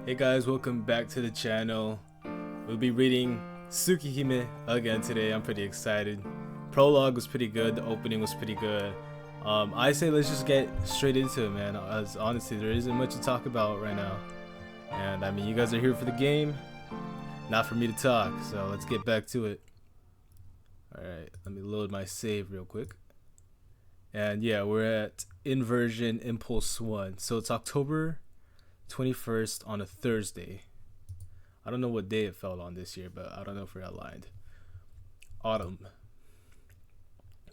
Hey guys, welcome back to the channel. We'll be reading Tsukihime again today. I'm pretty excited. Prologue was pretty good, the opening was pretty good. I say let's just get straight into it, man, as honestly there isn't much to talk about right now. And I mean, you guys are here for the game, not for me to talk, so let's get back to it. Alright, let me load my save real quick. And yeah, we're at Inversion Impulse 1. So it's October 21st on a Thursday. I don't know what day it fell on this year, but I don't know if we're aligned. Autumn.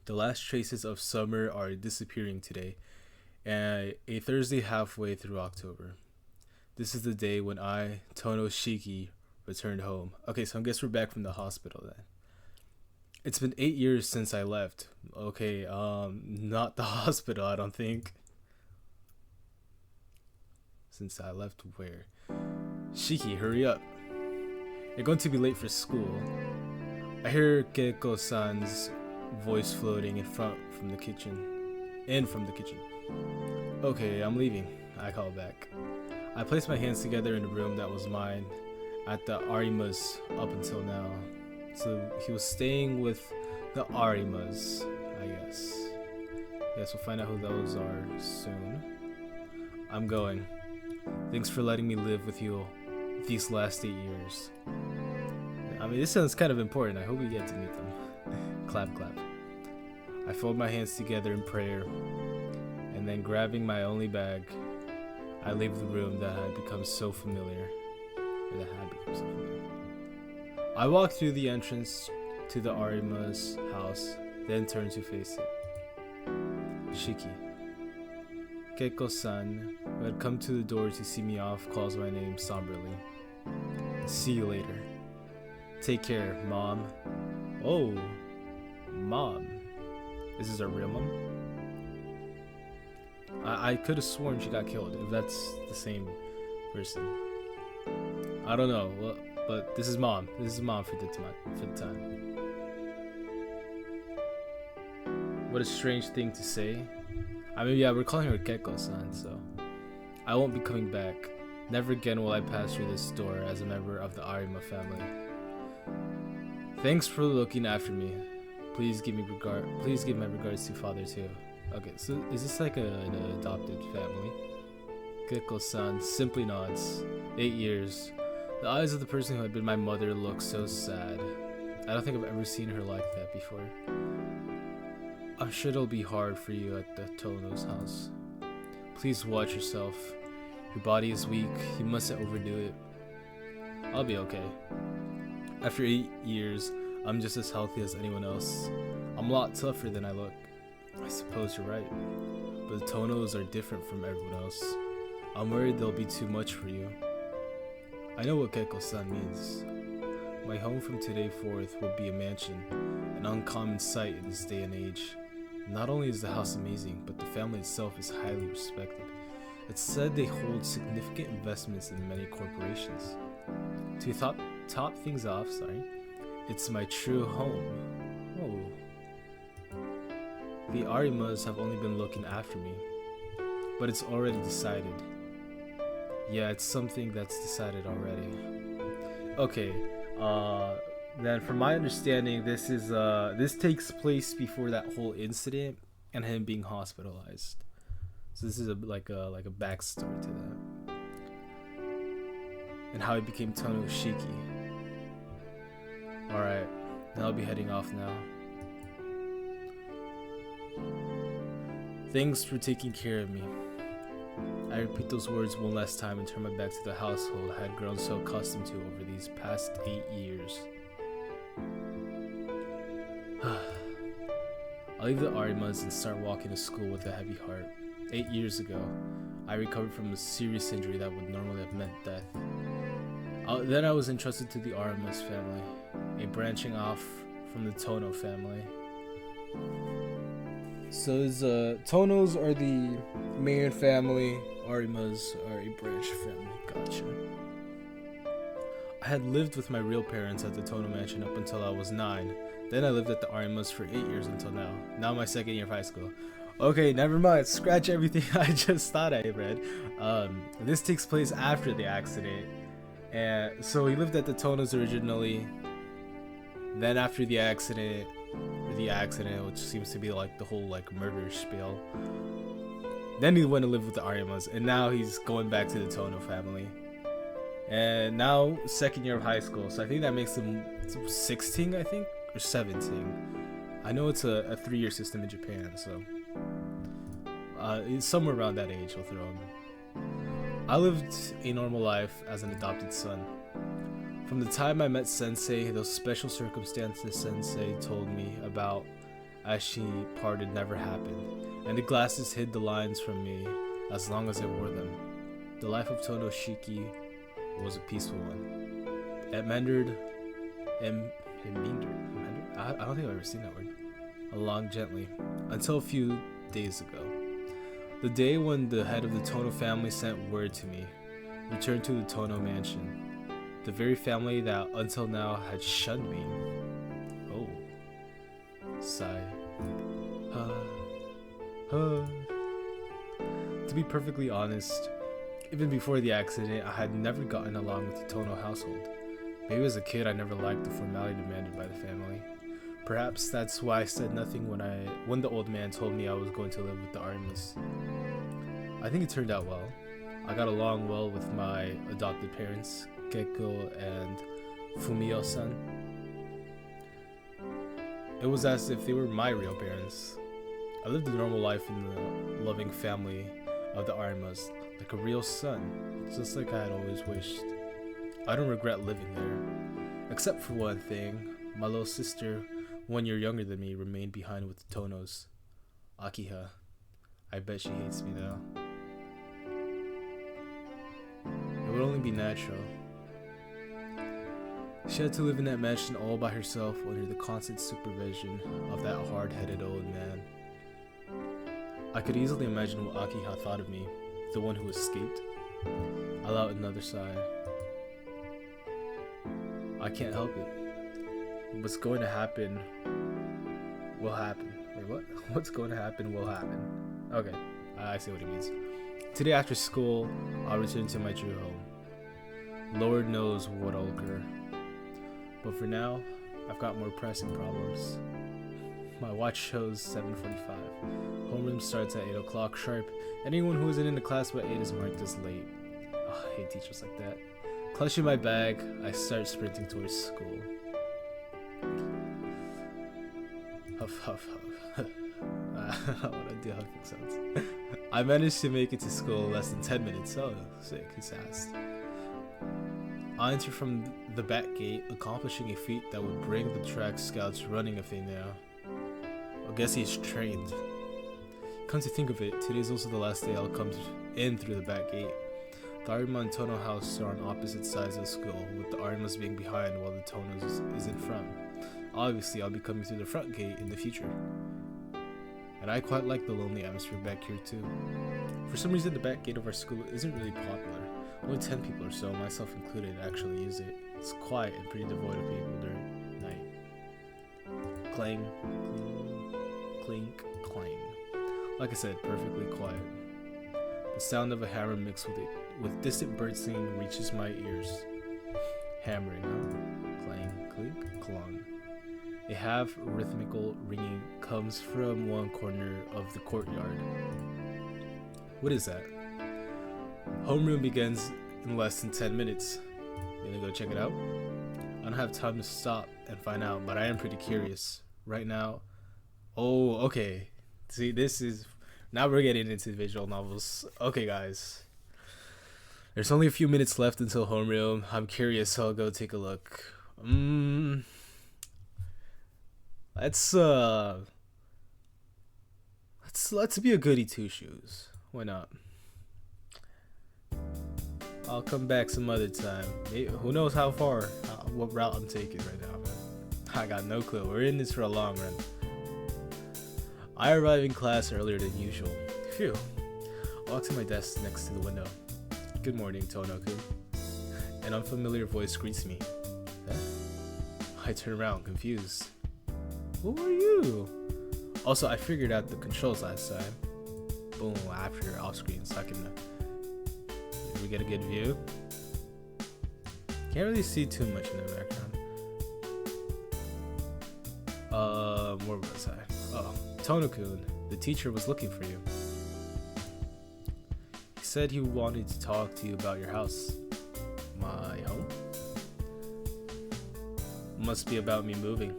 The last traces of summer are disappearing today, and a Thursday halfway through October. This is the day when I, Tono Shiki, returned home. Okay, so I guess we're back from the hospital then. It's been 8 years since I left. Okay, not the hospital, I don't think. Since I left where? Shiki, hurry up. You're going to be late for school. I hear Keiko-san's voice floating from the kitchen. Okay, I'm leaving, I call back. I placed my hands together in the room that was mine at the Arima's up until now. So he was staying with the Arimas, I guess. Yes, we'll find out who those are soon. I'm going. Thanks for letting me live with you these last 8 years. I mean, this sounds kind of important. I hope we get to meet them. Clap, clap. I fold my hands together in prayer, and then grabbing my only bag, I leave the room that had become so familiar. I walk through the entrance to the Arima's house, then turn to face it. Shiki. Keiko-san, who had come to the door to see me off, calls my name somberly. See you later. Take care, Mom. Oh, Mom. Is this our real mom? I could have sworn she got killed, if that's the same person. I don't know, well, but this is Mom. This is Mom for the time. What a strange thing to say. I mean, yeah, we're calling her Keiko-san, so I won't be coming back. Never again will I pass through this door as a member of the Arima family. Thanks for looking after me. Please give my regards to Father too. Okay, so is this like an adopted family? Keiko-san simply nods. 8 years. The eyes of the person who had been my mother look so sad. I don't think I've ever seen her like that before. I'm sure it'll be hard for you at the Tono's house. Please watch yourself. Your body is weak. You mustn't overdo it. I'll be okay. After 8 years, I'm just as healthy as anyone else. I'm a lot tougher than I look. I suppose you're right. But the Tonos are different from everyone else. I'm worried they'll be too much for you. I know what Keiko-san means. My home from today forth will be a mansion, an uncommon sight in this day and age. Not only is the house amazing, but the family itself is highly respected. It's said they hold significant investments in many corporations. To top things off, it's my true home. Oh. The Arimas have only been looking after me, but it's already decided. Yeah, it's something that's decided already. Okay, then from my understanding, this takes place before that whole incident and him being hospitalized. So this is like a backstory to that, and how he became Tono Shiki. All right, now I'll be heading off now. Thanks for taking care of me. I repeat those words one last time and turn my back to the household I had grown so accustomed to over these past 8 years. I'll leave the Arimas and start walking to school with a heavy heart. 8 years ago, I recovered from a serious injury that would normally have meant death. Then I was entrusted to the Arimas family, a branching off from the Tono family. So Tonos are the main family, Arimas are a branch family. Gotcha. I had lived with my real parents at the Tono mansion up until I was 9. Then I lived at the Arimas for 8 years until now. Now my second year of high school. Okay, never mind. Scratch everything I just thought I read. This takes place after the accident. And so he lived at the Tonos originally. Then after the accident, which seems to be like the whole like murder spiel. Then he went to live with the Arimas, and now he's going back to the Tono family. And now second year of high school, so I think that makes him 16, I think, or 17. I know it's a 3-year system in Japan, so it's somewhere around that age. I'll throw him. I lived a normal life as an adopted son. From the time I met Sensei, those special circumstances Sensei told me about as she parted never happened, and the glasses hid the lines from me as long as I wore them. The life of Tonoshiki was a peaceful one. It meandered, I don't think I've ever seen that word, along gently, until a few days ago. The day when the head of the Tono family sent word to me, returned to the Tono mansion. The very family that until now had shunned me. Oh. Sigh. To be perfectly honest, even before the accident, I had never gotten along with the Tono household. Maybe as a kid I never liked the formality demanded by the family. Perhaps that's why I said nothing when the old man told me I was going to live with the Arimas. I think it turned out well. I got along well with my adopted parents, Keiko and Fumio-san. It was as if they were my real parents. I lived a normal life in the loving family of the Arimas, like a real son, just like I had always wished. I don't regret living there, except for one thing. My little sister, 1 year younger than me, remained behind with the Tonos. Akiha. I bet she hates me now. It would only be natural. She had to live in that mansion all by herself under the constant supervision of that hard-headed old man. I could easily imagine what Akiha thought of me, the one who escaped. I let out another sigh. I can't help it. What's going to happen will happen. Wait, what? What's going to happen will happen. Okay, I see what he means. Today after school, I'll return to my true home. Lord knows what'll occur. But for now, I've got more pressing problems. My watch shows 7:45. Homeroom starts at 8 o'clock sharp. Anyone who isn't in the class by 8 is marked as late. Oh, I hate teachers like that. Clutching my bag, I start sprinting towards school. Huff, huff, huff. I want to do huffing sounds. I managed to make it to school in less than 10 minutes. Oh, sick, he's fast. I enter from the back gate, accomplishing a feat that would bring the track scouts running if they know. I guess he's trained. Come to think of it, today's also the last day I'll come in through the back gate. The Arima and Tono house are on opposite sides of the school, with the Arimas being behind while the Tonos is in front. Obviously, I'll be coming through the front gate in the future. And I quite like the lonely atmosphere back here too. For some reason, the back gate of our school isn't really popular. Only 10 people or so, myself included, actually use it. It's quiet and pretty devoid of people during night. Clang, clink, clang. Like I said, perfectly quiet. The sound of a hammer mixed with distant bird singing reaches my ears. Hammering, huh? Clang, clink, clong. A half rhythmical ringing comes from one corner of the courtyard. What is that? Homeroom begins in less than 10 minutes. You gonna go check it out? I don't have time to stop and find out, but I am pretty curious. Right now. Oh, okay. See, this is... Now we're getting into visual novels. Okay, guys. There's only a few minutes left until homeroom. I'm curious, so I'll go take a look. Let's be a goody two-shoes. Why not? I'll come back some other time. Maybe, who knows how far, what route I'm taking right now, man. I got no clue. We're in this for a long run. I arrive in class earlier than usual. Phew. I walk to my desk next to the window. Good morning, Tono-kun. An unfamiliar voice greets me. Huh? I turn around, confused. Who are you? Also, I figured out the controls last time. Boom, after off screen, so I can. Did we get a good view? Can't really see too much in the background. Where was I? Oh, Tono-kun, the teacher was looking for you. He said he wanted to talk to you about your house. My home? Must be about me moving.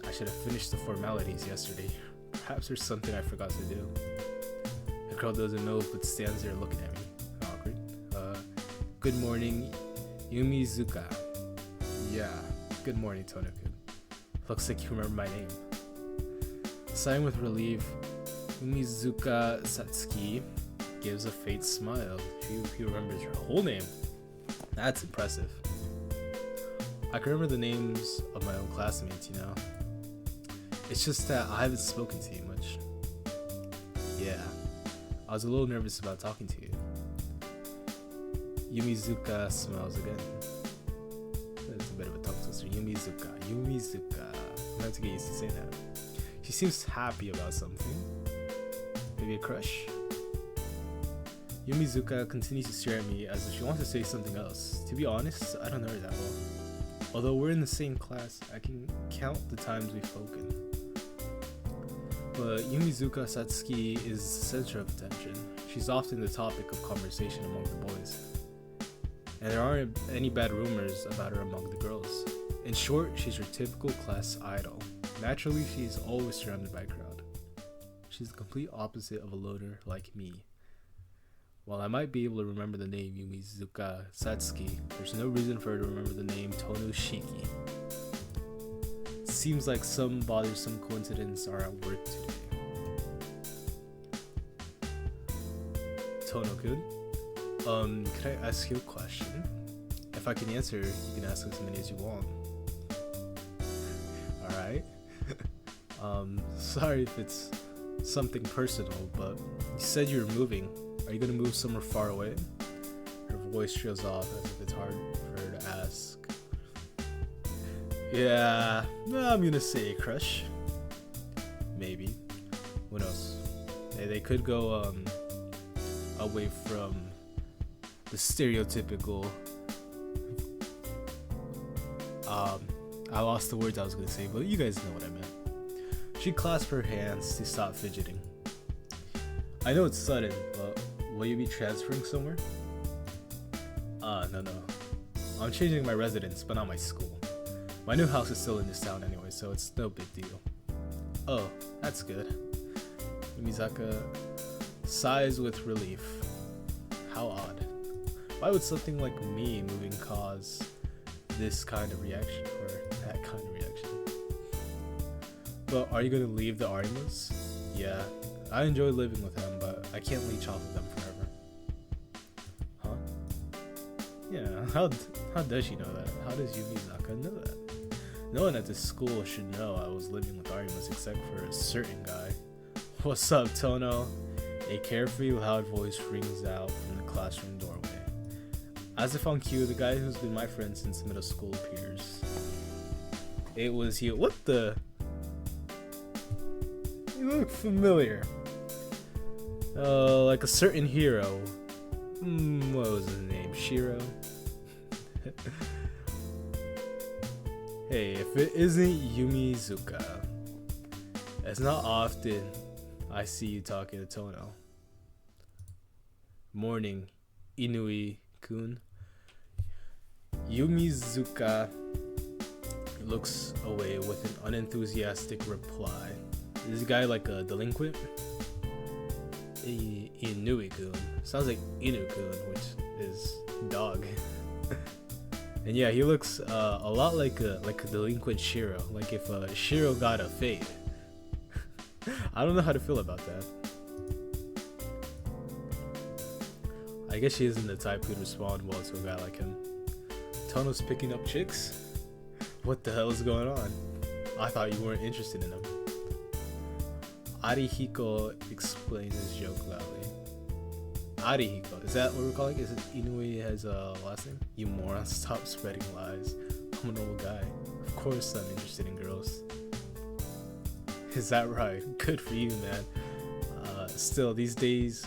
I should have finished the formalities yesterday. Perhaps there's something I forgot to do. The girl doesn't know but stands there looking at me. Awkward. Good morning, Yumizuka. Yeah, good morning, Tono-kun. Looks like you remember my name. Sighing with relief, Yumizuka Satsuki gives a faint smile. He remembers her whole name. That's impressive. I can remember the names of my own classmates, you know. It's just that I haven't spoken to you much. Yeah, I was a little nervous about talking to you. Yumizuka smiles again. That's a bit of a tongue twister. Yumizuka. I'm going to have to get used to saying that. She seems happy about something. Maybe a crush. Yumizuka continues to stare at me as if she wants to say something else. To be honest, I don't know her that well. Although we're in the same class, I can count the times we've spoken. But Yumizuka Satsuki is the center of attention. She's often the topic of conversation among the boys. And there aren't any bad rumors about her among the girls. In short, she's your typical class idol. Naturally, she's always surrounded by a crowd. She's the complete opposite of a loner like me. While I might be able to remember the name Yumizuka Satsuki, there's no reason for her to remember the name Tono-shiki. Seems like some bothersome coincidence are at work today. Tono-kun, could I ask you a question? If I can answer, you can ask as many as you want. Alright. Sorry if it's something personal, but you said you were moving. Are you gonna move somewhere far away? Her voice trails off as if it's hard for her to ask. Yeah, I'm gonna say crush. Maybe. Who knows? They could go away from the stereotypical. I lost the words I was gonna say, but you guys know what I meant. She clasped her hands to stop fidgeting. I know it's sudden, but will you be transferring somewhere? No. I'm changing my residence, but not my school. My new house is still in this town anyway, so it's no big deal. Oh, that's good. Yumizuka sighs with relief. How odd. Why would something like me moving cause this kind of reaction or that kind of reaction? But are you going to leave the Arimas? Yeah, I enjoy living with them, but I can't leech off of them forever. Huh? Yeah, how does she know that? How does Yumizuka know that? No one at this school should know I was living with Arimas except for a certain guy. What's up, Tono? A carefree, loud voice rings out from the classroom doorway. As if on cue, the guy who's been my friend since middle school appears. It was you. What the? You look familiar. Like a certain hero. What was his name? Shiro? Hey, if it isn't Yumizuka, it's not often I see you talking to Tono. Morning, Inui-kun. Yumizuka looks away with an unenthusiastic reply. Is this guy like a delinquent? Inui-kun. Sounds like Inu-kun, which is dog. And yeah, he looks a lot like a delinquent Shiro. Like if Shiro got a fade. I don't know how to feel about that. I guess she isn't the type who'd respond well to a guy like him. Tono's picking up chicks? What the hell is going on? I thought you weren't interested in him. Arihiko explains his joke loudly. Arihiko, is that what we're calling it? Is it Inui has a last name? You moron, stop spreading lies. I'm a normal guy. Of course I'm interested in girls. Is that right? Good for you, man. Still, these days,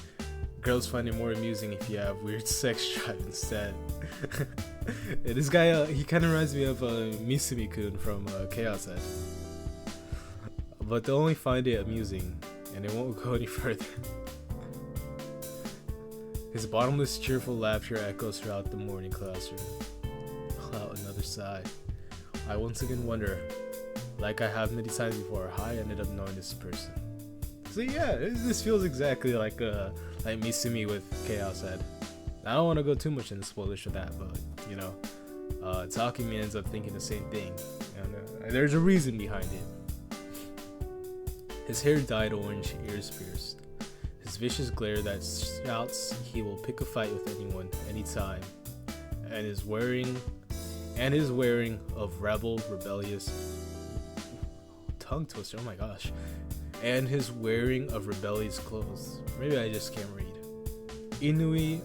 girls find it more amusing if you have weird sex drive instead. This guy, he kind of reminds me of Misumi-kun from Chaos Head. But they'll only find it amusing, and it won't go any further. His bottomless, cheerful laughter echoes throughout the morning classroom. Without another sigh, I once again wonder, like I have many times before, how I ended up knowing this person. So yeah, this feels exactly like Misumi with Chaos Head. I don't want to go too much into spoilers for that, but you know, Tsukihime ends up thinking the same thing, and there's a reason behind it. His hair dyed orange, ears pierced. His vicious glare that shouts he will pick a fight with anyone, anytime, and his wearing of rebellious tongue twister. Oh my gosh. And his wearing of rebellious clothes. Maybe I just can't read. Inui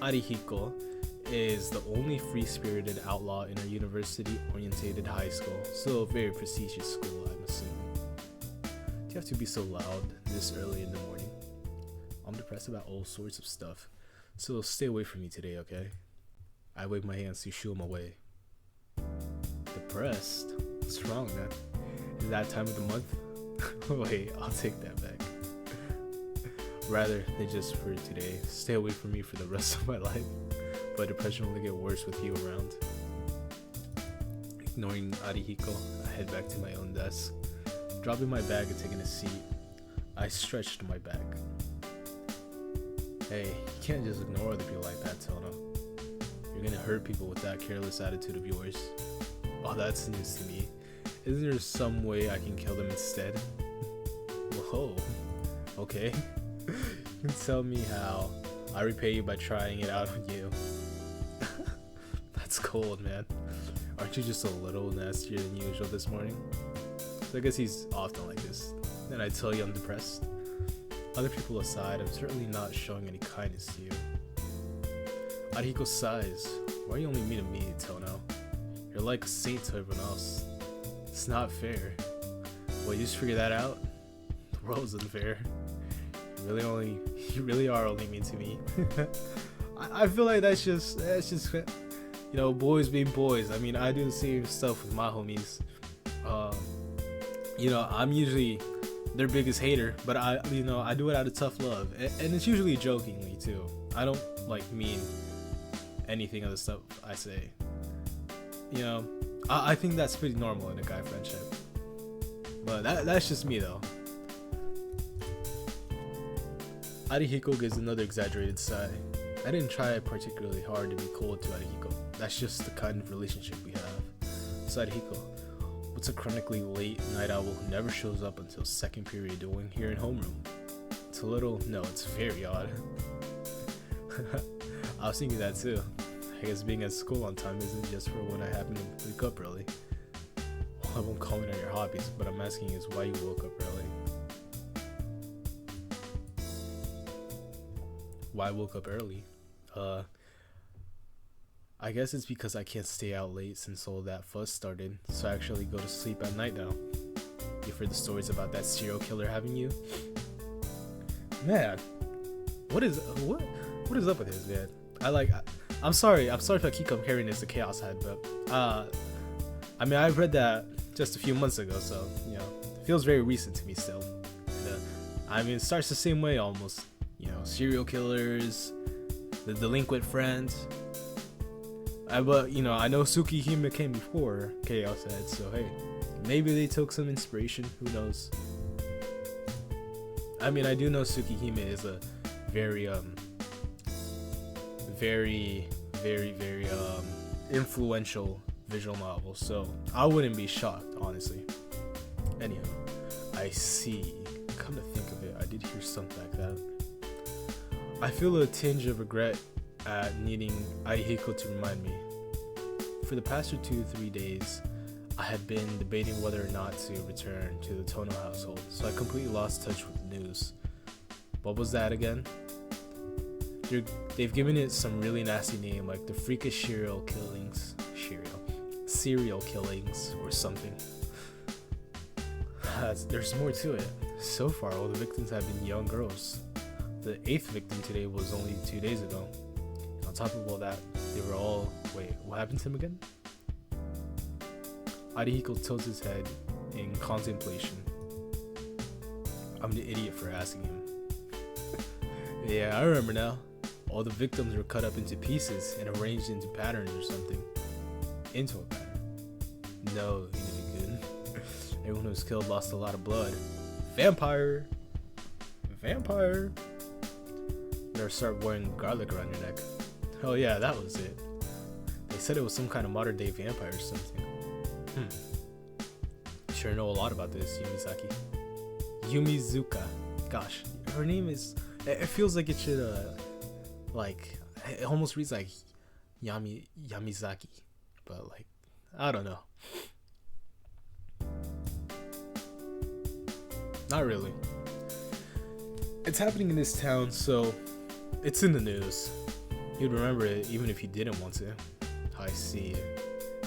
Arihiko is the only free-spirited outlaw in a university-orientated high school, so a very prestigious school, I'm assuming. Do you have to be so loud this early in the morning? I'm depressed about all sorts of stuff, so stay away from me today, okay? I wave my hands to shoo him away. Depressed? What's wrong, man? Is that time of the month? Wait, I'll take that back. Rather than just for today, stay away from me for the rest of my life. But depression will only get worse with you around. Ignoring Arihiko, I head back to my own desk. Dropping my bag and taking a seat, I stretched my back. Hey, you can't just ignore other people like that, Tono. You're gonna hurt people with that careless attitude of yours. Oh, that's news to me. Isn't there some way I can kill them instead? Whoa, okay. You can tell me how. I repay you by trying it out on you. That's cold, man. Aren't you just a little nastier than usual this morning? So I guess he's often like this. Then I tell you I'm depressed. Other people aside, I'm certainly not showing any kindness to you. Arihiko sighs. Why are you only mean to me, Tono? You're like a saint to everyone else. It's not fair. Well, you just figure that out? The world's unfair. You really are only mean to me. I feel like that's just you know, boys being boys. I mean, I do the same stuff with my homies. You know, I'm usually their biggest hater, but I do it out of tough love, and it's usually jokingly too. I don't like mean anything of the stuff I say. You know, I think that's pretty normal in a guy friendship. But that's just me though. Arihiko gives another exaggerated sigh. I didn't try particularly hard to be cold to Arihiko. That's just the kind of relationship we have. So Arihiko, what's a chronically late night owl who never shows up until second period doing here in homeroom? It's very odd. I was thinking that too. I guess being at school on time isn't just for when I happen to wake up early. Well, I won't comment on your hobbies, but I'm asking is why you woke up early. Why I woke up early? I guess it's because I can't stay out late since all that fuss started, so I actually go to sleep at night now. You've heard the stories about that serial killer having you? Man, what is up with this, man? I'm sorry if I keep comparing this to Chaos Head, but I mean, I read that just a few months ago, so you know, it feels very recent to me still. And, I mean, it starts the same way almost. You know, serial killers, the delinquent friends. But you know, I know Tsukihime came before Chaos Head, so hey, maybe they took some inspiration. Who knows? I mean, I do know Tsukihime is a very influential visual novel, so I wouldn't be shocked, honestly. Anyhow, I see. Come to think of it, I did hear something like that. I feel a tinge of regret at needing Arihiko to remind me. For the past 2-3 days, I had been debating whether or not to return to the Tono household, so I completely lost touch with the news. What was that again? They've given it some really nasty name, like the freakish serial killings or something. there's more to it. So far, all the victims have been young girls. The 8th victim today was only 2 days ago. On top of all that, they were all... Wait, what happened to him again? Arihiko tilts his head in contemplation. I'm the idiot for asking him. Yeah, I remember now. All the victims were cut up into pieces and arranged into patterns or something. Into a pattern. No, he didn't good. Everyone who was killed lost a lot of blood. Vampire! Vampire! Better start wearing garlic around your neck. Oh yeah, that was it. They said it was some kind of modern day vampire or something. You sure know a lot about this, Yumizaki. Yumizuka. Gosh, her name is... It feels like it should, like... It almost reads like Yamizaki. But, like, I don't know. Not really. It's happening in this town, so it's in the news. You'd remember it even if you didn't want to. I see.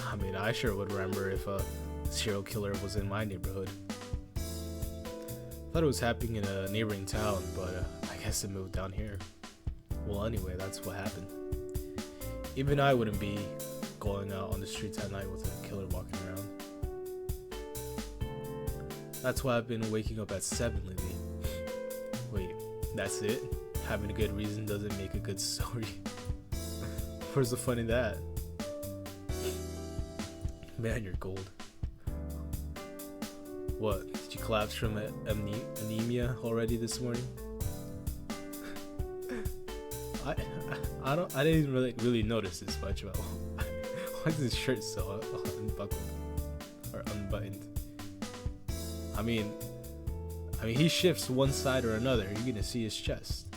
I mean, I sure would remember if a serial killer was in my neighborhood. Thought it was happening in a neighboring town, but I guess it moved down here. Well, anyway, that's what happened. Even I wouldn't be going out on the streets at night with a killer walking around. That's why I've been waking up at 7 lately. Wait, that's it? Having a good reason doesn't make a good story. Where's the fun in that? Man, you're gold. What? Did you collapse from anemia already this morning? I didn't really notice this much. But why is his shirt so unbuckled or unbuttoned? I mean, he shifts one side or another. You're gonna see his chest.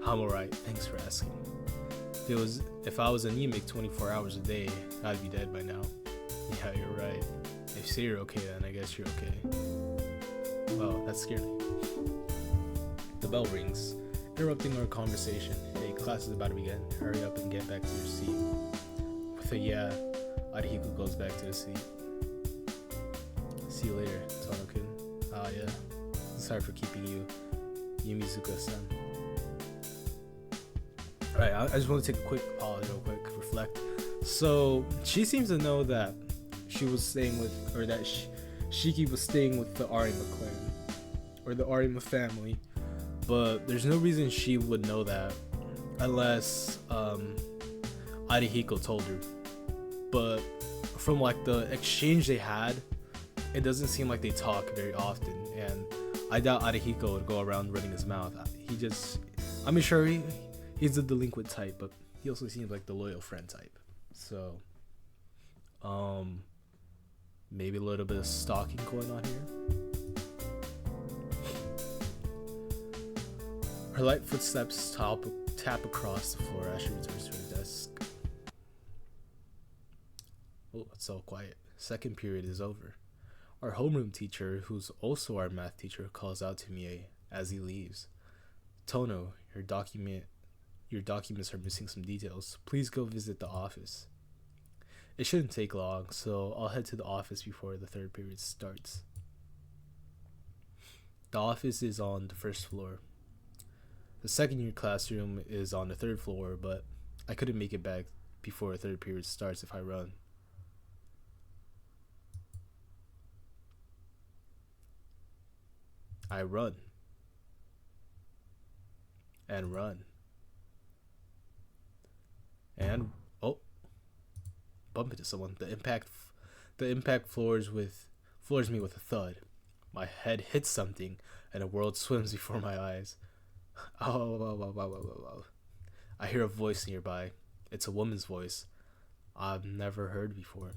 I'm alright. Thanks for asking. If I was anemic 24 hours a day, I'd be dead by now. Yeah, you're right. If you say you're okay, then I guess you're okay. Wow, that scared me. The bell rings, interrupting our conversation. Hey, class is about to begin. Hurry up and get back to your seat. With a yeah, Arihiko goes back to the seat. See you later, Tono-kun. Ah, yeah. Sorry for keeping you, Yumizuka-san. Alright, I just want to take a quick pause real quick, reflect. So, she seems to know that she was staying with, or that Shiki was staying with the Arima clan, or the Arima family, but there's no reason she would know that, unless, Arihiko told her. But, from like the exchange they had, it doesn't seem like they talk very often, and I doubt Arihiko would go around running his mouth. I'm sure he's the delinquent type, but he also seems like the loyal friend type. So, maybe a little bit of stalking going on here. Her light footsteps tap across the floor as she returns to her desk. Oh, it's so quiet. Second period is over. Our homeroom teacher, who's also our math teacher, calls out to me as he leaves. Tono, your documents are missing some details. Please go visit the office. It shouldn't take long, so I'll head to the office before the third period starts. The office is on the first floor. The second year classroom is on the third floor, but I couldn't make it back before the third period starts if I run. I run. And run. And bump into someone. The impact floors me with a thud. My head hits something, and a world swims before my eyes. Oh. I hear a voice nearby. It's a woman's voice I've never heard before.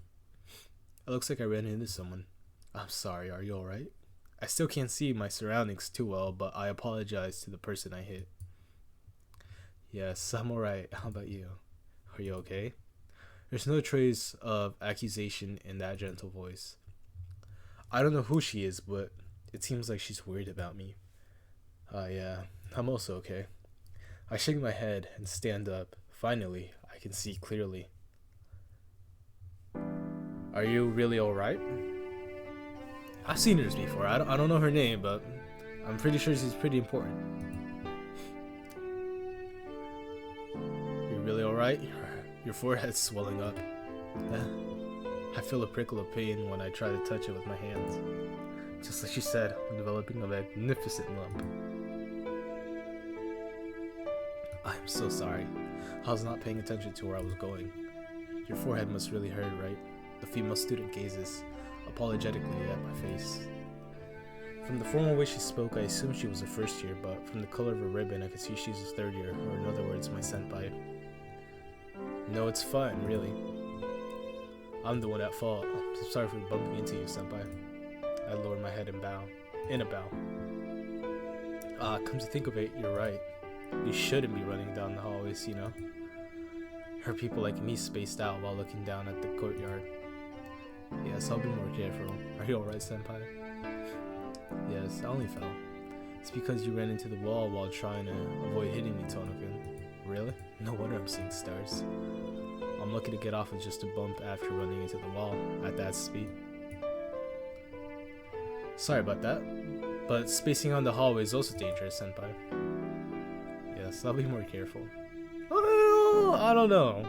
It looks like I ran into someone. I'm sorry. Are you alright? I still can't see my surroundings too well, but I apologize to the person I hit. Yes, I'm alright. How about you? Are you okay? There's no trace of accusation in that gentle voice. I don't know who she is, but it seems like she's worried about me. Yeah, I'm also okay. I shake my head and stand up. Finally, I can see clearly. Are you really alright? I've seen her before. I don't know her name, but I'm pretty sure she's pretty important. You really alright? Your forehead's swelling up. I feel a prickle of pain when I try to touch it with my hands. Just like she said, I'm developing a magnificent lump. I'm so sorry. I was not paying attention to where I was going. Your forehead must really hurt, right? The female student gazes apologetically at my face. From the formal way she spoke, I assumed she was a first year, but from the color of her ribbon, I could see she's a third year, or in other words, my senpai. No, it's fine, really. I'm the one at fault. I'm sorry for bumping into you, senpai. I lower my head and bow. In a bow. Come to think of it, you're right. You shouldn't be running down the hallways, you know? Her people like me spaced out while looking down at the courtyard. Yes, I'll be more careful. Are you alright, senpai? Yes, I only fell. It's because you ran into the wall while trying to avoid hitting me, Tono-kun. Really? No wonder I'm seeing stars. I'm lucky to get off with just a bump after running into the wall at that speed. Sorry about that, but spacing on the hallway is also dangerous, senpai. Yes, I'll be more careful. Oh, I don't know.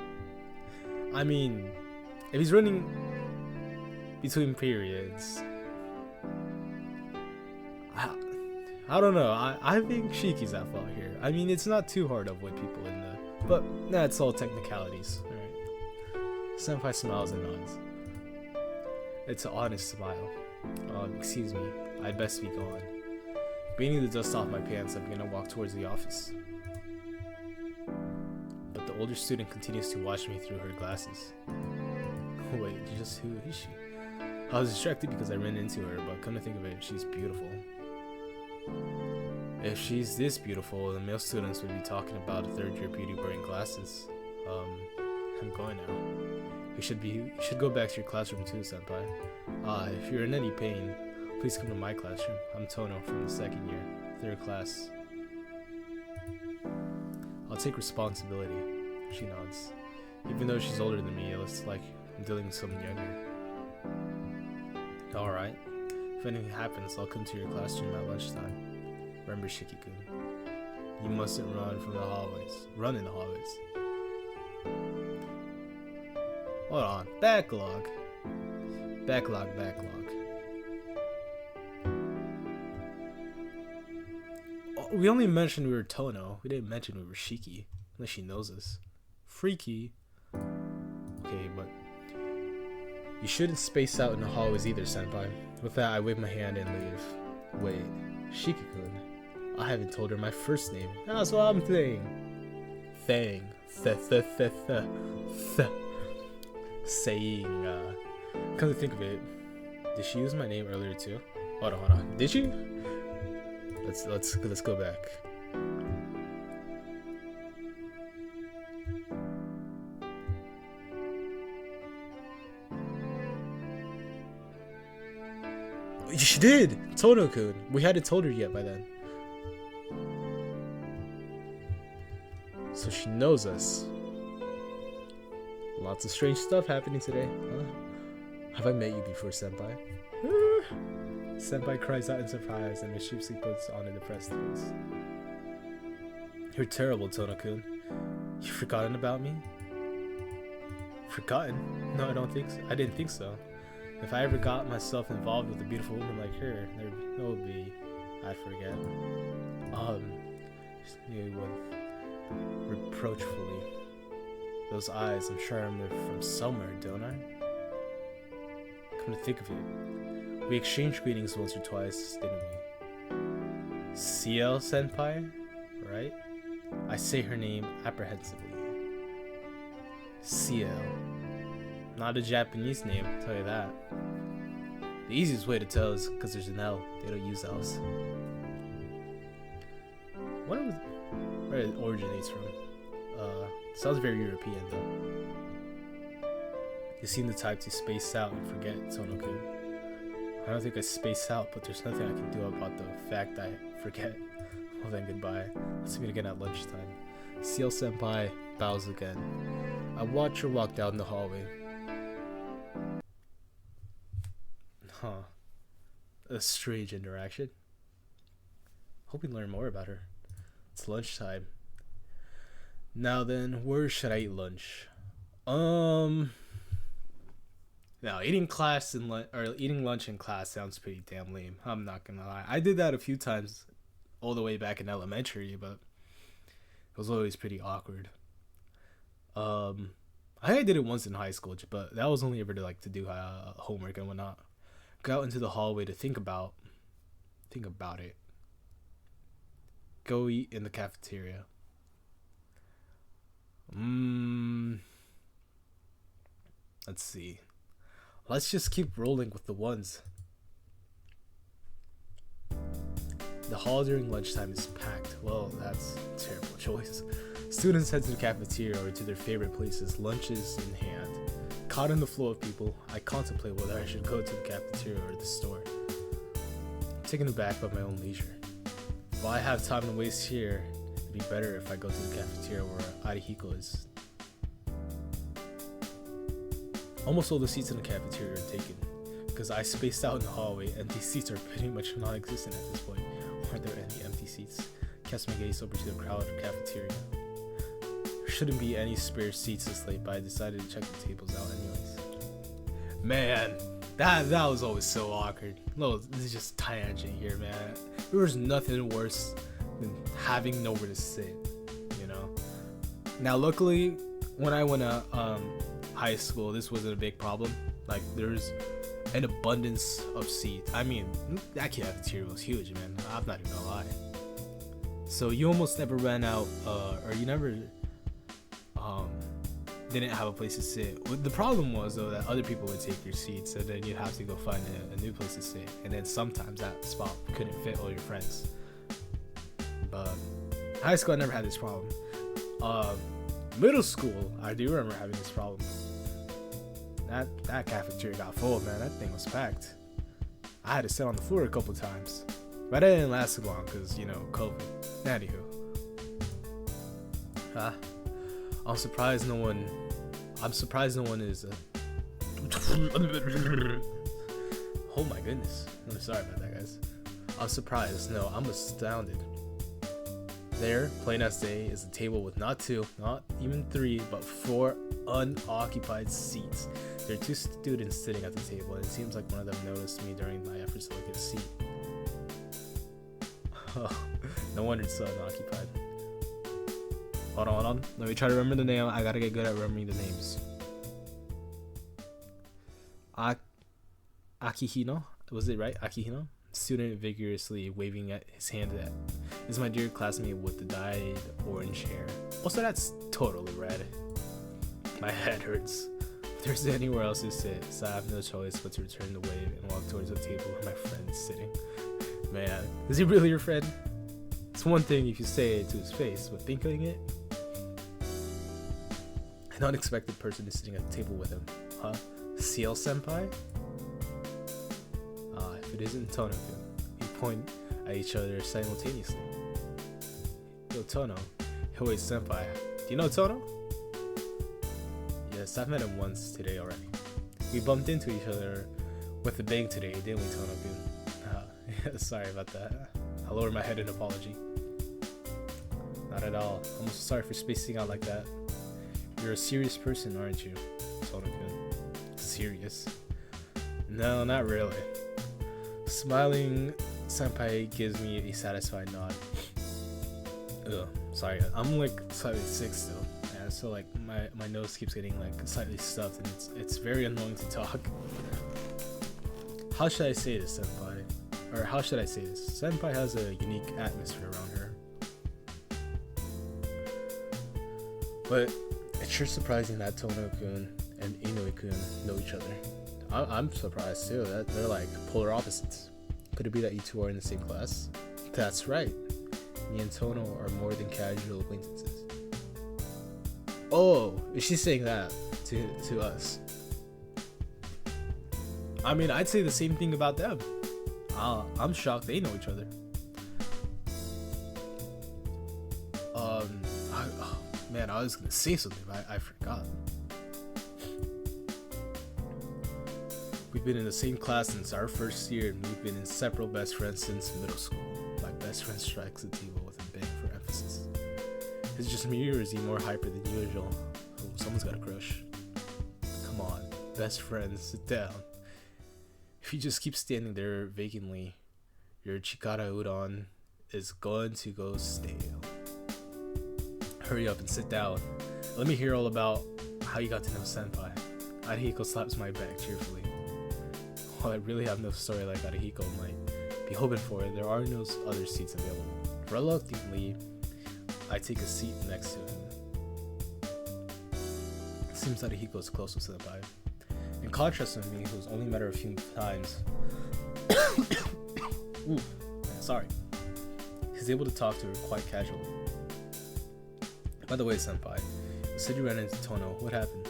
I mean, if he's running between periods, I don't know. I think Shiki's at fault here. I mean, it's not too hard to avoid people in the, but that's all technicalities. All right. Senpai smiles and nods. It's an honest smile. Excuse me, I'd best be gone. Beating the dust off my pants, I'm gonna walk towards the office. But the older student continues to watch me through her glasses. Wait, just who is she? I was distracted because I ran into her, but come to think of it, she's beautiful. If she's this beautiful, the male students would be talking about a third-year beauty wearing glasses. I'm going now. You should go back to your classroom too, senpai. If you're in any pain, please come to my classroom. I'm Tono from the second year, third class. I'll take responsibility. She nods. Even though she's older than me, it looks like I'm dealing with someone younger. Alright. If anything happens, I'll come to your classroom at lunchtime. Remember, Shiki-kun, you mustn't run from the hallways. Run in the hallways. Hold on. Backlog. Backlog. Oh, we only mentioned we were Tono. We didn't mention we were Shiki. Unless she knows us. Freaky. Okay, but you shouldn't space out in the hallways either, senpai. With that, I wave my hand and leave. Wait, Shiki-kun. I haven't told her my first name. That's what I'm saying. Saying. Come to think of it, did she use my name earlier too? Hold on. Did she? Let's go back. She did! Tono-kun. We hadn't told her yet by then. So she knows us. Lots of strange stuff happening today, huh? Have I met you before, senpai? Senpai cries out in surprise and mischievously puts on a depressed face. You're terrible, Tono-kun. You've forgotten about me? Forgotten? No, I didn't think so. If I ever got myself involved with a beautiful woman like her, there would be, I'd forget. Reproachfully. Those eyes, I'm sure I'm from somewhere, don't I? Come to think of it, we exchanged greetings once or twice, didn't we? CL senpai, right? I say her name apprehensively. CL. Not a Japanese name, I'll tell you that. The easiest way to tell is because there's an L. They don't use L's. Where it originates from. Sounds very European though. You seem the type to space out and forget, Tono-kun. I don't think I space out, but there's nothing I can do about the fact I forget. Well then, goodbye. Let's meet again at lunchtime. CL senpai bows again. I watch her walk down the hallway. Huh. A strange interaction. Hope we learn more about her. It's lunchtime. Now then, where should I eat lunch? Now eating lunch in class sounds pretty damn lame. I'm not gonna lie. I did that a few times, all the way back in elementary, but it was always pretty awkward. I think I did it once in high school, but that was only ever to do homework and whatnot. Go out into the hallway to think about it. Go eat in the cafeteria. Let's see. Let's just keep rolling with the ones. The hall during lunchtime is packed. Well, that's a terrible choice. Students head to the cafeteria or to their favorite places, lunches in hand. Caught in the flow of people, I contemplate whether I should go to the cafeteria or the store. Taken aback by my own leisure. If I have time to waste here, it'd be better if I go to the cafeteria where Arihiko is. Almost all the seats in the cafeteria are taken. Because I spaced out in the hallway, empty seats are pretty much non-existent at this point. Are there any empty seats? Cast my gaze over to the crowded cafeteria. There shouldn't be any spare seats this late, but I decided to check the tables out anyways. Man, that was always so awkward. No, this is just tangent here, man. There was nothing worse than having nowhere to sit, you know? Now, luckily, when I went to high school, this wasn't a big problem. Like, there's an abundance of seats. I mean, that cafeteria was huge, man. I'm not even gonna lie. So you almost never ran out, or you never didn't have a place to sit. The problem was though that other people would take your seats, and then you'd have to go find a new place to sit. And then sometimes that spot couldn't fit all your friends. But high school, I never had this problem. Middle school, I do remember having this problem. That cafeteria got full, man. That thing was packed. I had to sit on the floor a couple times, but that didn't last long because COVID. Anywho, I'm surprised no one is. Oh my goodness! I'm sorry about that, guys. I'm surprised. No, I'm astounded. There, plain as day, is a table with not 2, not even 3, but 4 unoccupied seats. There are 2 students sitting at the table, and it seems like one of them noticed me during my efforts to get a seat. Oh, no wonder it's so unoccupied. Hold on. Let me try to remember the name. I gotta get good at remembering the names. Akihino? Was it right? Akihino? Student vigorously waving at his hand at is my dear classmate with the dyed orange hair. Also, that's totally red. My head hurts. If there's anywhere else to sit, so I have no choice but to return the wave and walk towards the table where my friend is sitting. Man, is he really your friend? It's one thing if you say it to his face, but thinking it? An unexpected person is sitting at the table with him. Huh? CL Senpai? If it isn't Tono-kun, we point at each other simultaneously. Yo, Tono. Yo, wait, Senpai. Do you know Tono? Yes, I've met him once today already. We bumped into each other with a bang today, didn't we, Tono-kun? Sorry about that. I'll lower my head in apology. Not at all. I'm so sorry for spacing out like that. You're a serious person, aren't you, Tono-kun? Serious? No, not really. Smiling, Senpai gives me a satisfied nod. Ugh, sorry, I'm like slightly sick still. Yeah, so like my nose keeps getting like slightly stuffed, and it's very annoying to talk. How should I say this, Senpai? Or how should I say this? Senpai has a unique atmosphere around her. But it's sure surprising that Tono-kun and Inoue-kun know each other. I'm surprised too that they're like polar opposites. Could it be that you two are in the same class? That's right. Me and Tono are more than casual acquaintances. Oh, is she saying that to us? I mean, I'd say the same thing about them. I'm shocked they know each other. Man, I was gonna say something, but I forgot. We We've been in the same class since our first year, and we've been inseparable best friends since middle school. My best friend strikes the table with a bang for emphasis. Is it just me, or is he more hyper than usual? Oh, someone's got a crush. Come on, best friends, sit down. If you just keep standing there vacantly, your chikara udon is going to go stale. Hurry up and sit down. Let me hear all about how you got to know Senpai. Arihiko slaps my back cheerfully. Well, I really have no story like Arihiko might be hoping for. There are no other seats available. Reluctantly, I take a seat next to him. It seems Arihiko is close with Senpai. In contrast to me, who's only met her a few times, ooh, sorry, he's able to talk to her quite casually. By the way, Senpai, you said you ran into Tono. What happened?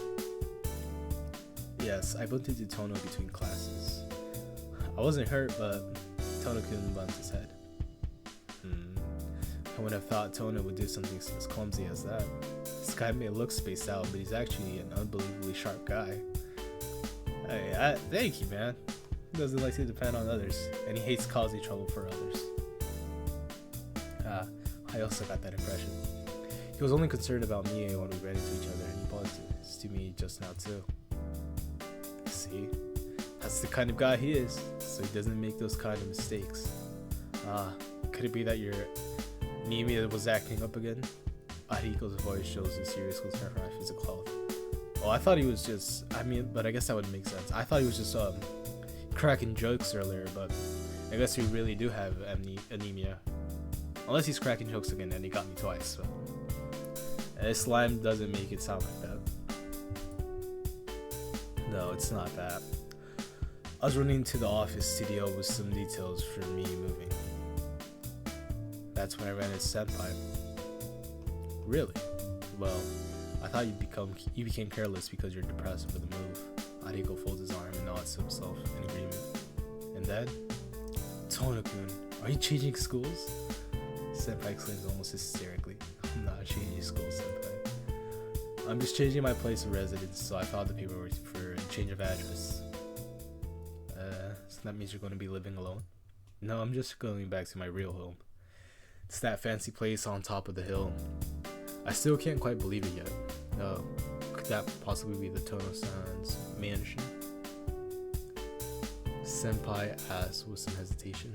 Yes, I bumped into Tono between classes. I wasn't hurt, but Tono-kun bumped his head. I wouldn't have thought Tono would do something as clumsy as that. This guy may look spaced out, but he's actually an unbelievably sharp guy. Hey, thank you, man. He doesn't like to depend on others, and he hates causing trouble for others. I also got that impression. He was only concerned about me when we ran into each other, and he buzzed to me just now too. See? That's the kind of guy he is, so he doesn't make those kind of mistakes. Could it be that your Nemia was acting up again? Arihiko's voice shows a serious concern for my physical health. Oh, I thought he was just, but I guess that would make sense. I thought he was just cracking jokes earlier, but I guess we really do have anemia. Unless he's cracking jokes again, and he got me twice. So. Slime doesn't make it sound like that. No, it's not that. I was running to the office to deal with some details for me moving. That's when I ran into Senpai. Really? Well, I thought you became careless because you're depressed over the move. Arihiko folds his arm and nods to himself in agreement. And then, Tono-kun, are you changing schools? Senpai exclaims almost hysterically. I'm not changing schools, Senpai. I'm just changing my place of residence, so I filed the paperwork for a change of address. So that means you're going to be living alone? No, I'm just going back to my real home. It's that fancy place on top of the hill. I still can't quite believe it yet. Could that possibly be the Tono-san's mansion? Senpai asks with some hesitation.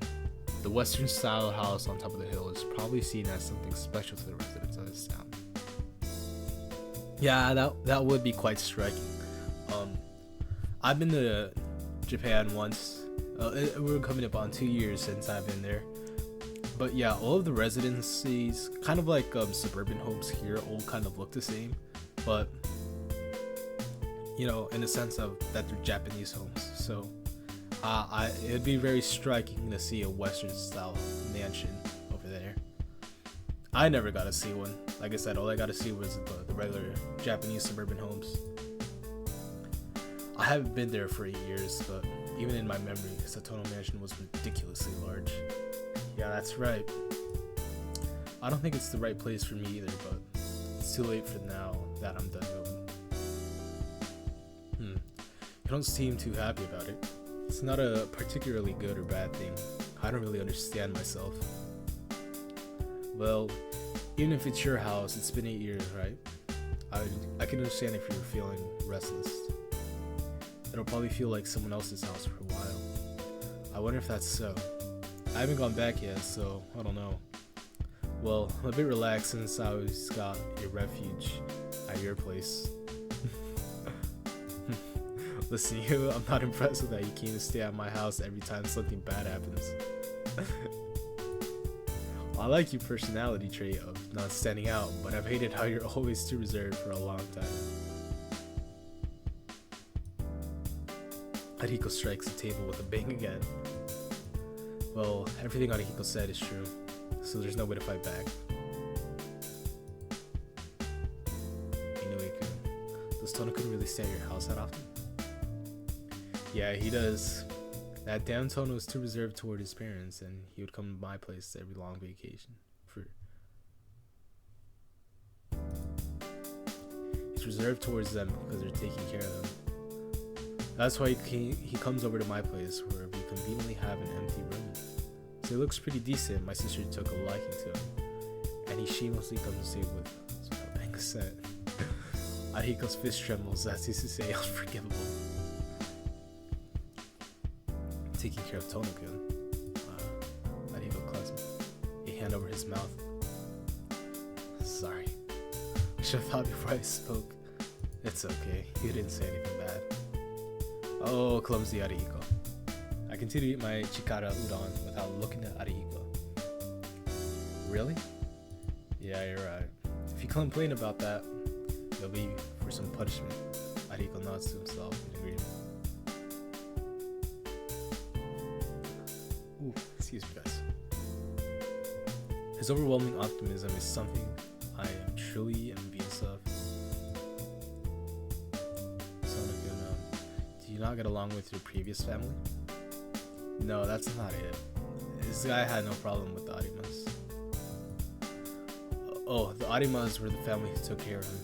The western style house on top of the hill is probably seen as something special to the residents of this town. Yeah, that would be quite striking. I've been to Japan once. We're coming up on 2 years since I've been there. But yeah, all of the residencies, kind of like suburban homes here, all kind of look the same. But, you know, in the sense of that they're Japanese homes. So it'd be very striking to see a Western style mansion over there. I never got to see one. Like I said, all I got to see was the regular Japanese suburban homes. I haven't been there for 8 years, but even in my memory, Satono Mansion was ridiculously large. Yeah, that's right. I don't think it's the right place for me either, but it's too late for now that I'm done moving. You don't seem too happy about it. It's not a particularly good or bad thing. I don't really understand myself. Well, even if it's your house, it's been 8 years, right? I can understand if you're feeling restless. It'll probably feel like someone else's house for a while. I wonder if that's so. I haven't gone back yet, so I don't know. Well, I'm a bit relaxed since I always got a refuge at your place. Listen, I'm not impressed with that you came to stay at my house every time something bad happens. I like your personality trait of not standing out, but I've hated how you're always too reserved for a long time. Arihiko strikes the table with a bang again. Well, everything Arihiko said is true, so there's no way to fight back. Inoue-kun, does Tono-kun really stay at your house that often? Yeah, he does. That damn Tono is too reserved toward his parents, and he would come to my place every long vacation. He's reserved towards them because they're taking care of them. That's why he comes over to my place where we conveniently have an empty room. So he looks pretty decent. My sister took a liking to him, and he shamelessly comes to stay with us without paying a cent. Arihiko's fist trembles, as is to say, unforgivable. Taking care of Tono-kun. Arihiko claps a hand over his mouth. Sorry. I should have thought before I spoke. It's okay. You didn't say anything bad. Oh, clumsy Arihiko. I continue to eat my chikara udon without looking at Arihiko. Really? Yeah, you're right. If you complain about that, it'll be for some punishment. Arihiko nods to himself in agreement. Ooh, excuse me, guys. His overwhelming optimism is something I am truly envious of. Do you not get along with your previous family? No, that's not it. This guy had no problem with the Arimas. Oh, the Arimas were the family who took care of him.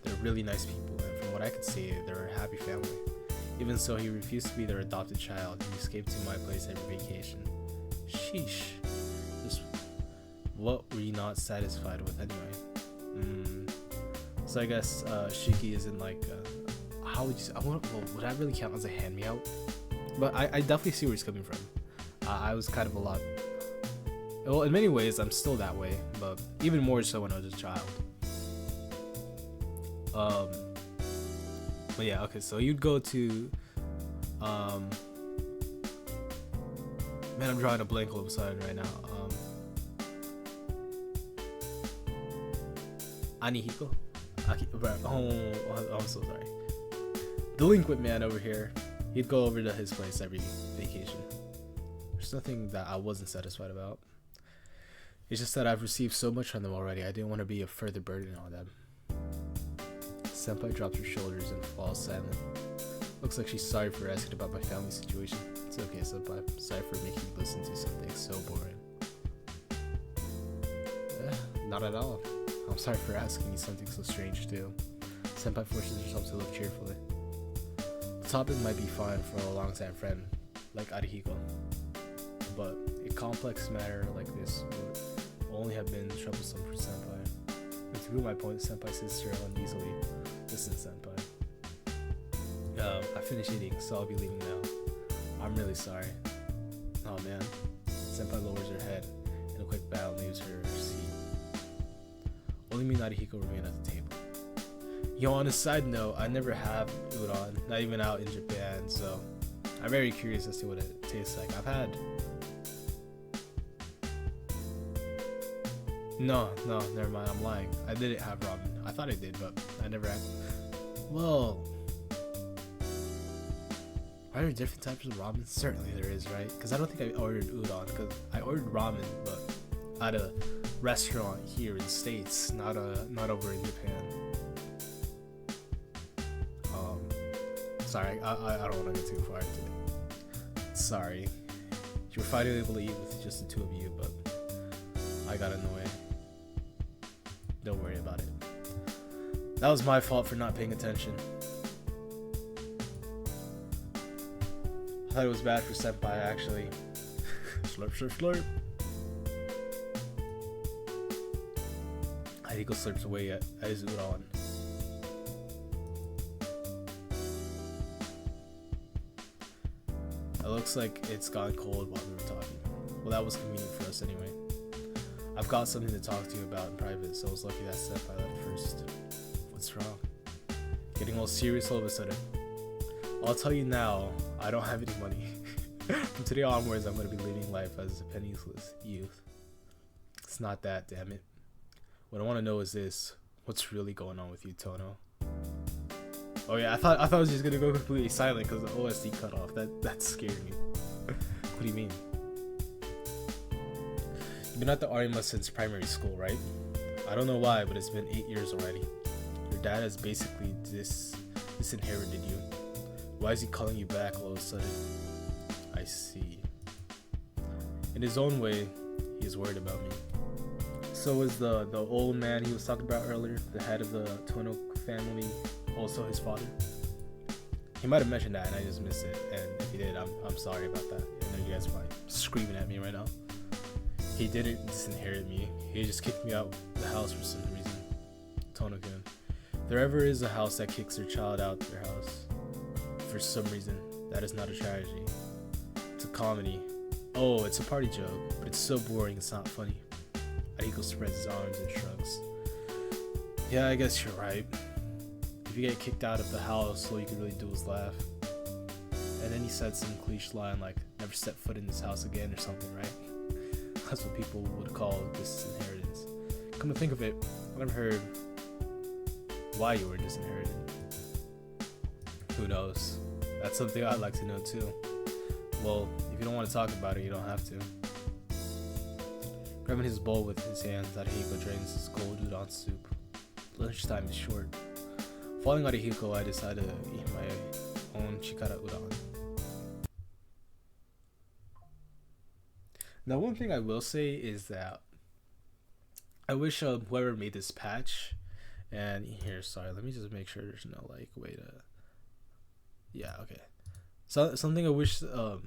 They're really nice people, and from what I could see, they're a happy family. Even so, he refused to be their adopted child. He escaped to my place every vacation. Sheesh. Just what were you not satisfied with anyway? So I guess Shiki isn't like how would you say, would that really count as a hand-me-out? But I definitely see where he's coming from. I was kind of a lot, well, in many ways I'm still that way, but even more so when I was a child. But yeah, okay, so you'd go to man, I'm drawing a blank all of a sudden right now. Anihiko? I'm so sorry. Delinquent man over here. He'd go over to his place every vacation. There's nothing that I wasn't satisfied about. It's just that I've received so much from them already. I didn't want to be a further burden on them. Senpai drops her shoulders and falls silent. Looks like she's sorry for asking about my family situation. It's okay, Senpai. Sorry for making you listen to something so boring. Not at all. I'm sorry for asking you something so strange too. Senpai forces herself to look cheerfully. The topic might be fine for a long-time friend like Arihiko, but a complex matter like this would only have been troublesome for Senpai. And to prove my point, Senpai sits her uneasily. Listen, Senpai. I finished eating, so I'll be leaving now. I'm really sorry. Oh man. Senpai lowers her head in a quick bow and leaves her seat. Only me and Arihiko remain at the table. Yo, on a side note, I never have udon, not even out in Japan, so I'm very curious as to what it tastes like. I've had... No, never mind, I'm lying. I didn't have ramen. I thought I did, but I never had... Well... Are there different types of ramen? Certainly there is, right? Because I don't think I ordered udon, because I ordered ramen, but at a restaurant here in the States, not over in Japan. Sorry, I don't want to go too far into it. Sorry. You were finally able to eat with just the two of you, but I got in the way. Don't worry about it. That was my fault for not paying attention. I thought it was bad for Senpai, actually. Slurp, slurp, slurp. Arihiko slurps away at his udon. It looks like it's gone cold while we were talking. Well, that was convenient for us anyway. I've got something to talk to you about in private, so I was lucky that Senpai left first. What's wrong? Getting all serious all of a sudden. I'll tell you now, I don't have any money. From today onwards, I'm going to be living life as a penniless youth. It's not that, damn it. What I want to know is this. What's really going on with you, Tono? Oh yeah, I thought I was just gonna go completely silent because the OSD cut off. That scared me. What do you mean? You've been at the Arima since primary school, right? I don't know why, but it's been 8 years already. Your dad has basically disinherited you. Why is he calling you back all of a sudden? I see. In his own way, he is worried about me. So is the old man he was talking about earlier, the head of the Tono family, also his father? He might have mentioned that and I just missed it. And if he did, I'm sorry about that. I know you guys are probably screaming at me right now. He didn't disinherit me. He just kicked me out of the house for some reason. Tono-kun. If there ever is a house that kicks their child out of their house for some reason, that is not a tragedy. It's a comedy. Oh, it's a party joke, but it's so boring it's not funny. Ahiko spreads his arms and shrugs. Yeah, I guess you're right. If you get kicked out of the house, all you can really do is laugh. And then he said some cliche line like, never step foot in this house again or something, right? That's what people would call disinheritance. Come to think of it, I never heard why you were disinherited. Who knows? That's something I'd like to know too. Well, if you don't want to talk about it, you don't have to. Grabbing his bowl with his hands, Arihiko drains his cold udon soup. Lunchtime is short. Following Arihiko, I decided to eat my own chikara udon. Now, one thing I will say is that I wish whoever made this patch, and here, sorry, let me just make sure there's no like way to. Yeah, okay. So something I wish I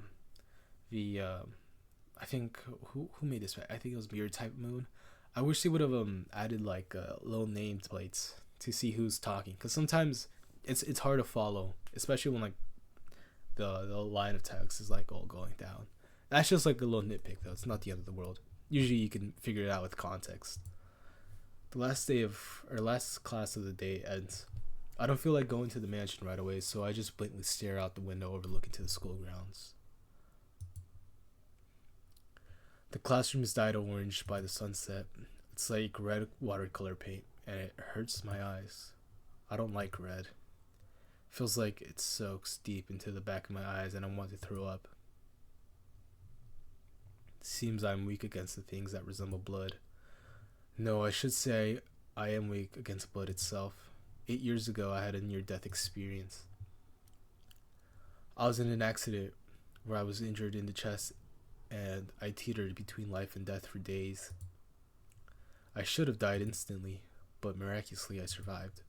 think who made this patch? I think it was Mirror Type Moon. I wish they would have added like little name plates to see who's talking, because sometimes it's hard to follow, especially when like the line of text is like all going down. That's just like a little nitpick though. It's not the end of the world. Usually you can figure it out with context. The last class of the day ends. I don't feel like going to the mansion right away, so I just blatantly stare out the window overlooking to the school grounds. The classroom is dyed orange by the sunset. It's like red watercolor paint, and it hurts my eyes. I don't like red. Feels like it soaks deep into the back of my eyes and I want to throw up. It seems I'm weak against the things that resemble blood. No, I should say I am weak against blood itself. 8 years ago, I had a near-death experience. I was in an accident where I was injured in the chest and I teetered between life and death for days. I should have died instantly, but miraculously I survived.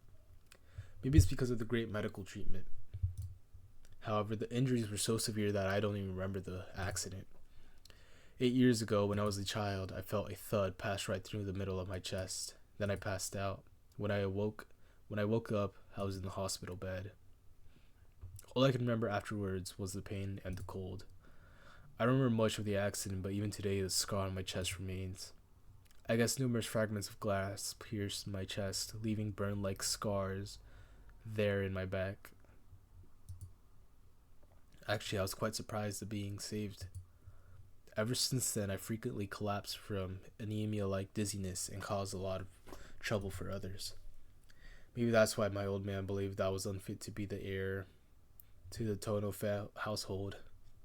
Maybe it's because of the great medical treatment. However, the injuries were so severe that I don't even remember the accident. 8 years ago, when I was a child, I felt a thud pass right through the middle of my chest. Then I passed out. When I woke up, I was in the hospital bed. All I can remember afterwards was the pain and the cold. I don't remember much of the accident, but even today the scar on my chest remains. I guess numerous fragments of glass pierced my chest, leaving burn-like scars there in my back. Actually, I was quite surprised at being saved. Ever since then, I frequently collapsed from anemia-like dizziness and caused a lot of trouble for others. Maybe that's why my old man believed I was unfit to be the heir to the Tono household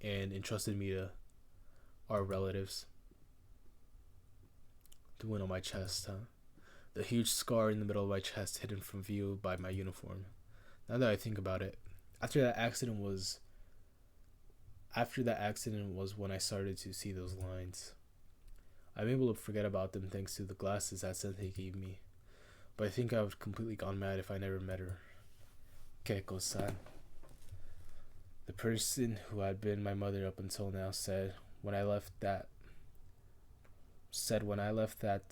and entrusted me to our relatives. The wound on my chest, huh? The huge scar in the middle of my chest hidden from view by my uniform. Now that I think about it, after that accident was when I started to see those lines. I'm able to forget about them thanks to the glasses that Sensei gave me. But I think I would have completely gone mad if I never met her. Keiko-san. The person who had been my mother up until now said when I left that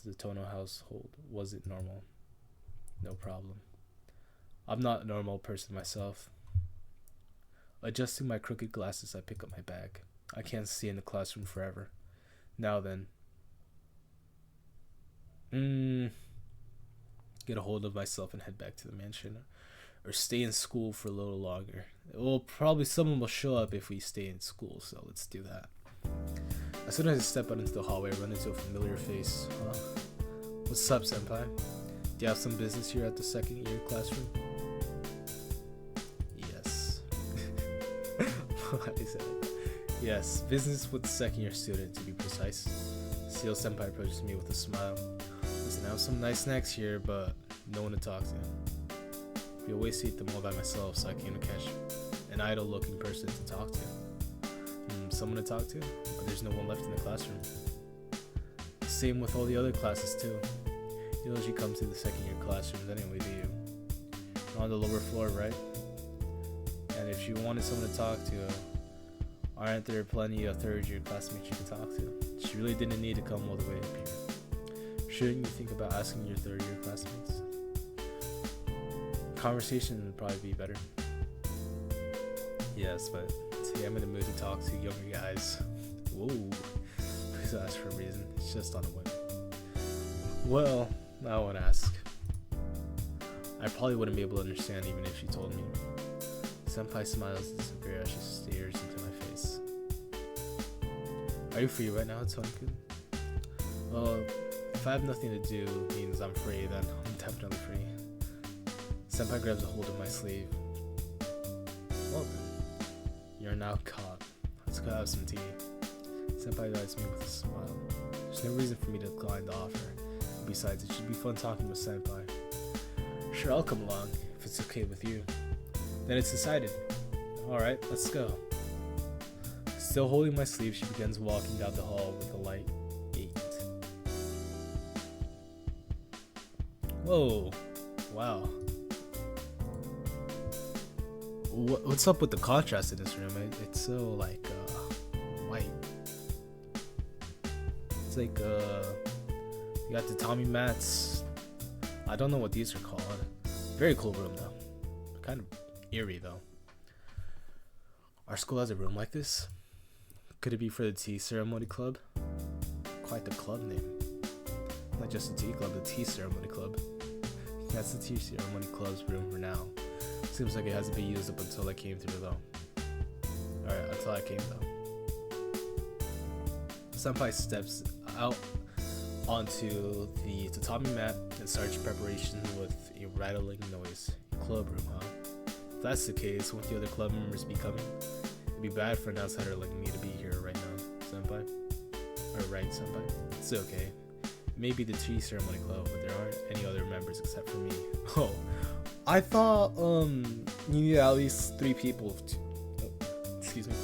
the Tono household wasn't normal. No problem. I'm not a normal person myself. Adjusting my crooked glasses, I pick up my bag. I can't stay in the classroom forever. Now then. Get a hold of myself and head back to the mansion. Or stay in school for a little longer. Well, probably someone will show up if we stay in school, so let's do that. As soon as I step out into the hallway, I run into a familiar face. What's up, senpai? Do you have some business here at the second year classroom? Yes. I said it. Yes, business with the second year student, to be precise. Seal senpai approaches me with a smile. Listen, I have some nice snacks here, but no one to talk to. I always eat them all by myself, so I came to catch an idle-looking person to talk to. Someone to talk to? But there's no one left in the classroom. Same with all the other classes too. You don't usually come to the second year classrooms anyway, do you? You're on the lower floor, right? And if you wanted someone to talk to, aren't there plenty of third-year classmates you could talk to? She really didn't need to come all the way up here. Shouldn't you think about asking your third-year classmates? Conversation would probably be better. Yes, but today I'm in the mood to talk to younger guys. Whoa. Please ask for a reason. It's just on a whim. Well, I won't ask. I probably wouldn't be able to understand even if she told me. Senpai smiles and disappears as she stares into my face. Are you free right now, Tony-kun? Well, if I have nothing to do means I'm free, then I'm definitely free. Senpai grabs a hold of my sleeve. Well then, you're now caught. Let's go have some tea. Senpai guides me with a smile. There's no reason for me to decline the offer. Besides, it should be fun talking with Senpai. Sure, I'll come along, if it's okay with you. Then it's decided. Alright, let's go. Still holding my sleeve, she begins walking down the hall with a light gait. Whoa. Wow. What's up with the contrast in this room? It's so like white. It's like you got the Tommy mats. I don't know what these are called. Very cool room though. Kind of eerie though. Our school has a room like this. Could it be for the tea ceremony club? Quite the club name. Not just the tea club, the tea ceremony club. That's the tea ceremony club's room for now. Seems like it hasn't been used up until I came through though. Alright, until I came though. Senpai steps out onto the tatami mat and starts preparation with a rattling noise. Club room, huh? If that's the case, won't the other club members be coming? It'd be bad for an outsider like me to be here right now, Senpai. Or right, Senpai? It's okay. Maybe the tea ceremony club, but there aren't any other members except for me. Oh, I thought you needed at least 3 people. Excuse me.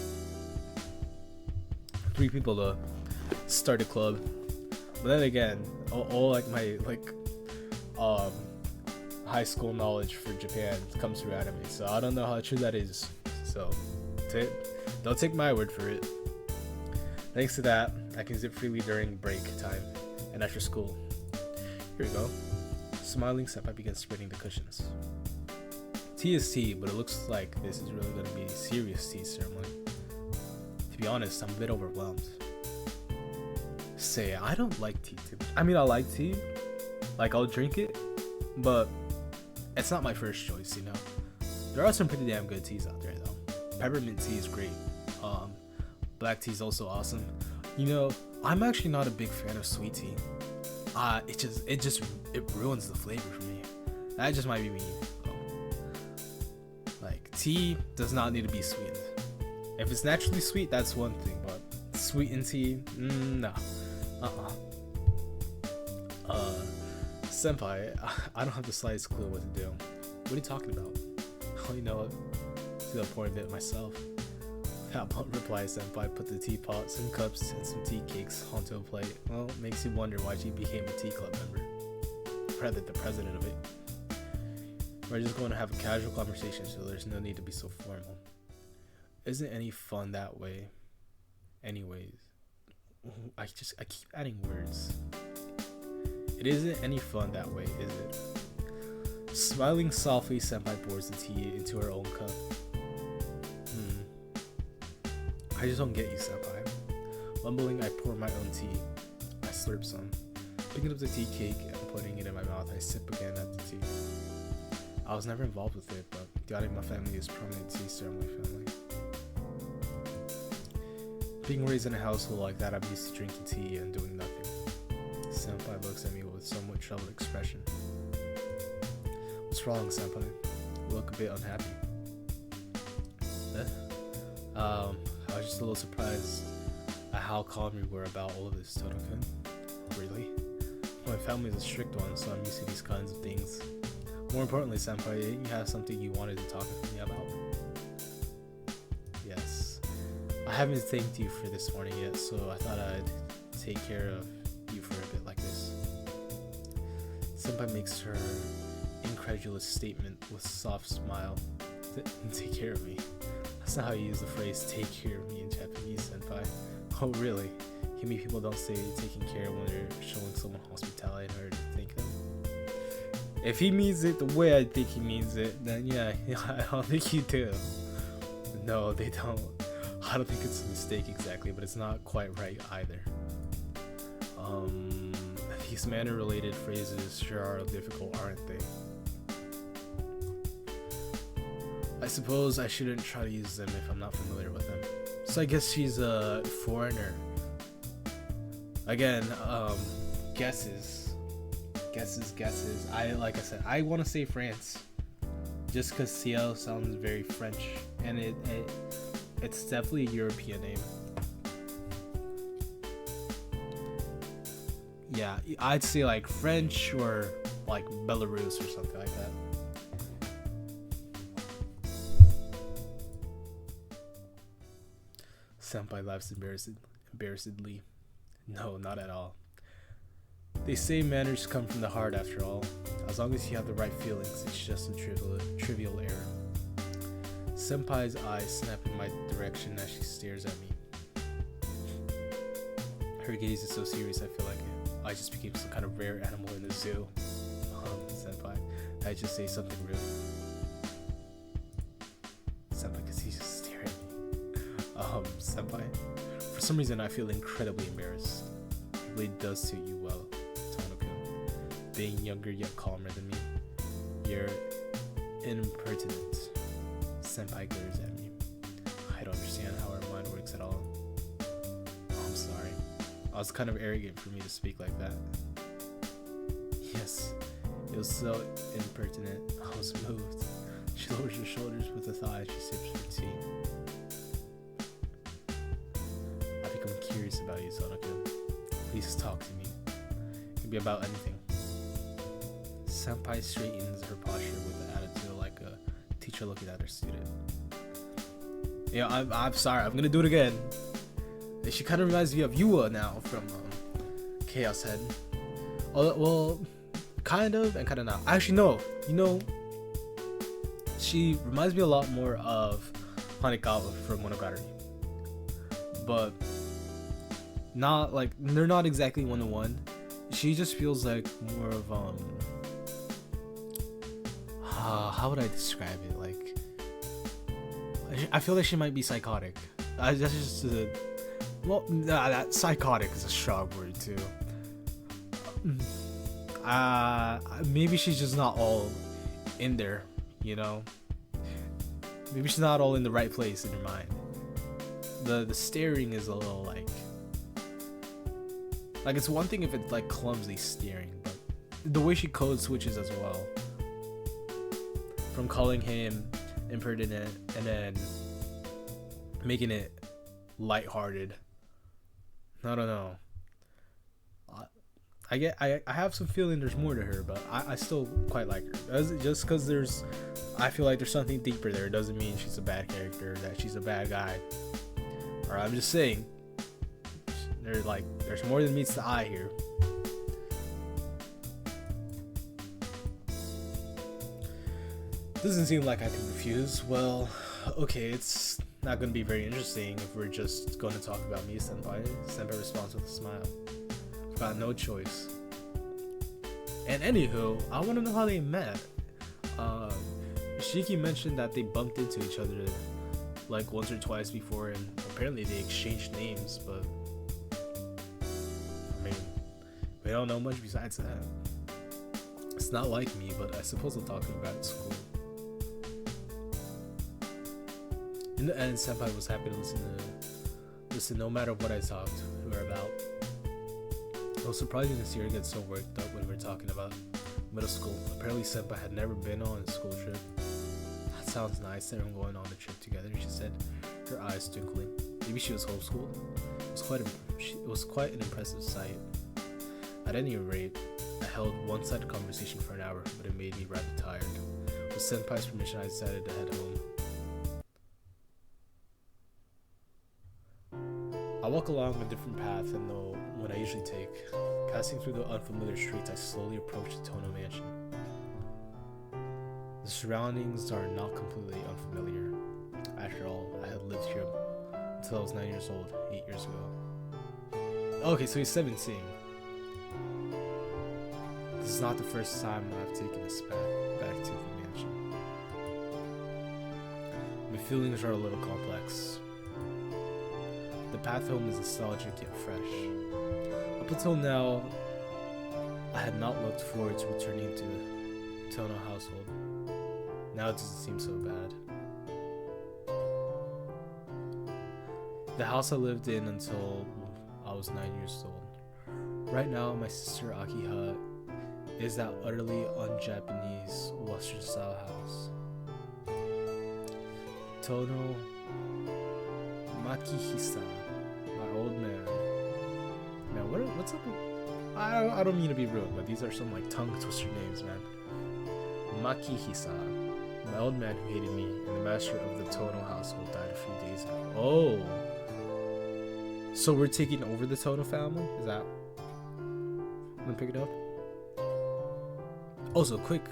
3 people to start a club. But then again, all like my high school knowledge for Japan comes through anime, so I don't know how true that is. So don't take my word for it. Thanks to that, I can zip freely during break time and after school. Here we go. Smiling, Senpai begins spreading the cushions. Tea is tea, but it looks like this is really going to be a serious tea ceremony. To be honest, I'm a bit overwhelmed. Say, I don't like tea too much. I mean, I like tea. Like, I'll drink it, but it's not my first choice, you know? There are some pretty damn good teas out there, though. Peppermint tea is great. Black tea is also awesome. You know, I'm actually not a big fan of sweet tea. It ruins the flavor for me. That just might be me. Like, tea does not need to be sweetened. If it's naturally sweet, that's one thing, but sweetened tea, no. Senpai, I don't have the slightest clue what to do. What are you talking about? I only know to the point of it myself. That won't reply, Senpai put the teapot, some cups, and some tea cakes onto a plate. Well, it makes you wonder why she became a tea club member. Rather, the president of it. We're just going to have a casual conversation, so there's no need to be so formal. Isn't any fun that way? Anyways. I keep adding words. It isn't any fun that way, is it? Smiling softly, Senpai pours the tea into her own cup. I just don't get you, Senpai. Mumbling, I pour my own tea. I slurp some. Picking up the tea cake and putting it in my mouth, I sip again at the tea. I was never involved with it, but the Arima family is a prominent tea ceremony family. Being raised in a household like that, I'm used to drinking tea and doing nothing. Senpai looks at me with somewhat troubled expression. What's wrong, Senpai? You look a bit unhappy. I was just a little surprised at how calm you were about all of this, Toto-kun. Really? My family is a strict one, so I'm used to these kinds of things. More importantly, Senpai, you have something you wanted to talk to me about? Yes. I haven't thanked you for this morning yet, so I thought I'd take care of you for a bit like this. Senpai makes her incredulous statement with a soft smile. take care of me. That's not how you use the phrase take care of me in Japanese, senpai. Oh really? You mean people don't say taking care when they're showing someone hospitality in order to thank them? If he means it the way I think he means it, then yeah, I don't think you do. No, they don't. I don't think it's a mistake exactly, but it's not quite right either. These manner-related phrases sure are difficult, aren't they? I suppose I shouldn't try to use them if I'm not familiar with them. So I guess she's a foreigner. Again, guesses. Like I said, I want to say France, just because Ciel sounds very French, and it's definitely a European name. Yeah, I'd say like French or like Belarus or something like that. Senpai laughs embarrassedly. No, not at all. They say manners come from the heart after all. As long as you have the right feelings, it's just a trivial error. Senpai's eyes snap in my direction as she stares at me. Her gaze is so serious I feel like I just became some kind of rare animal in the zoo. Senpai, I just say something rude. Senpai, because he's just staring at me. Senpai, for some reason I feel incredibly embarrassed. It really does suit you well, Tono-kun. Being younger yet calmer than me. You're impertinent. Senpai glares at me. I don't understand how our mind works at all. Oh, I'm sorry. I was kind of arrogant for me to speak like that. Yes, it was so impertinent. I was moved. She lowers her shoulders with a sigh as she sips her tea. I become curious about you, Tono-kun. Please talk to me. It can be about anything. Senpai straightens her posture with an attitude like a teacher looking at her student. Yeah, I'm sorry. I'm gonna do it again. She kind of reminds me of Yua now from Chaos Head. Oh, well, kind of and kind of not. Actually, no. You know, she reminds me a lot more of Hanekawa from Monogatari. But not like, they're not exactly one-to-one. She just feels like more of how would I describe it? Like, I feel like she might be psychotic. That's just that psychotic is a strong word too. Maybe she's just not all in there, you know. Maybe she's not all in the right place in her mind. The staring is a little like it's one thing if it's like clumsy staring, but the way she code switches as well. From calling him impertinent and then making it lighthearted. I don't know. I have some feeling there's more to her, but I still quite like her. Just because I feel like there's something deeper there doesn't mean she's a bad character, that she's a bad guy. Or I'm just saying, there's more than meets the eye here. Doesn't seem like I can refuse. Well, okay, it's not going to be very interesting if we're just going to talk about me, Senpai. Senpai responds with a smile. I've got no choice. And anywho, I want to know how they met. Shiki mentioned that they bumped into each other like once or twice before, and apparently they exchanged names, but I mean, we don't know much besides that. It's not like me, but I suppose I'll talk about it at school. In the end, Senpai was happy to listen no matter what I talked to her about. It was surprising to see her get so worked up when we were talking about middle school. Apparently Senpai had never been on a school trip. That sounds nice, everyone going on a trip together, she said, her eyes twinkling. Maybe she was homeschooled. It was quite an impressive sight. At any rate, I held one-sided conversation for an hour, but it made me rather tired. With Senpai's permission, I decided to head home. I walk along a different path than the one I usually take. Passing through the unfamiliar streets, I slowly approach the Tono mansion. The surroundings are not completely unfamiliar. After all, I had lived here until I was 9 years old, 8 years ago. Okay, so he's 17. This is not the first time I've taken a spat back to the mansion. My feelings are a little complex. The path home is nostalgic yet fresh. Up until now, I had not looked forward to returning to the Tono household. Now it doesn't seem so bad. The house I lived in until I was 9 years old. Right now, my sister Akiha is that utterly un-Japanese Western style house. Tono Makihisa, my old man. Now, what's up with... I don't mean to be rude, but these are some like tongue twister names, man. Makihisa, my old man who hated me, and the master of the Tono household died a few days ago. Oh, so we're taking over the Tono family? Is that? I'm gonna pick it up. Also, quick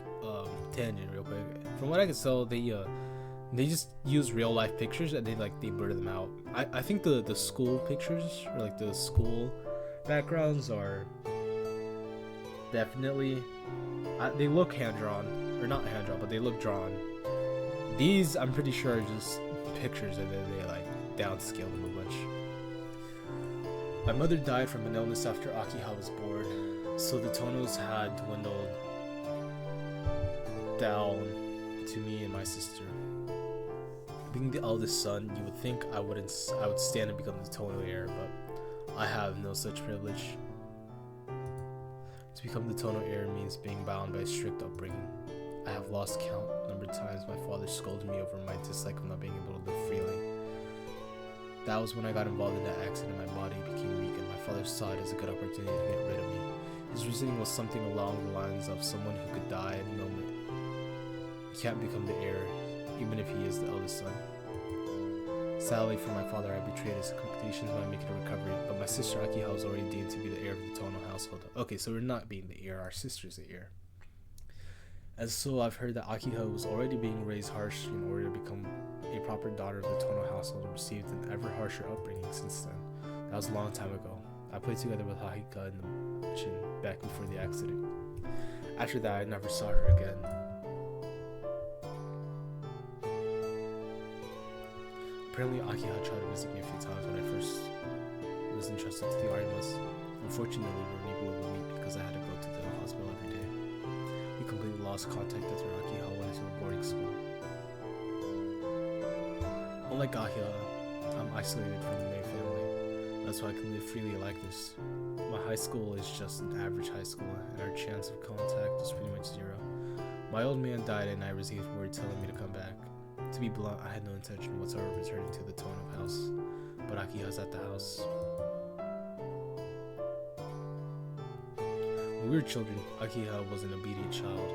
tangent, real quick. From what I can tell, they just use real life pictures and they blur them out. I think the school pictures or like the school backgrounds are definitely they look hand drawn, or not hand drawn, but they look drawn. These I'm pretty sure are just pictures and then they like downscale them a bunch. My mother died from an illness after Akiha was born, so the Tonos had dwindled down to me and my sister. Being the eldest son, you would think I would stand to become the Tono heir, but I have no such privilege. To become the Tono heir means being bound by a strict upbringing. I have lost count number of times my father scolded me over my dislike of not being able to live freely. That was when I got involved in that accident and my body became weak, and my father saw it as a good opportunity to get rid of me. His reasoning was something along the lines of someone who could die at any moment. He can't become the heir, even if he is the eldest son. Sadly for my father, I betrayed his expectations by making a recovery, but my sister Akiha was already deemed to be the heir of the Tono household. Okay, so we're not being the heir, our sister's the heir. As so, I've heard that Akiha was already being raised harshly in order to become a proper daughter of the Tono household and received an ever harsher upbringing since then. That was a long time ago. I played together with Akika in the mansion back before the accident. After that, I never saw her again. Apparently, Akiha tried to visit me a few times when I first was entrusted to the Arimas. Unfortunately, we weren't able to meet because I had to go to the hospital every day. We completely lost contact after Akiha went into a boarding school. Unlike Akiha, I'm isolated from the main family. That's why I can live freely like this. My high school is just an average high school, and our chance of contact is pretty much zero. My old man died and I received word telling me to come back. To be blunt, I had no intention whatsoever of returning to the Tono house, but Akiha's at the house. When we were children, Akiha was an obedient child,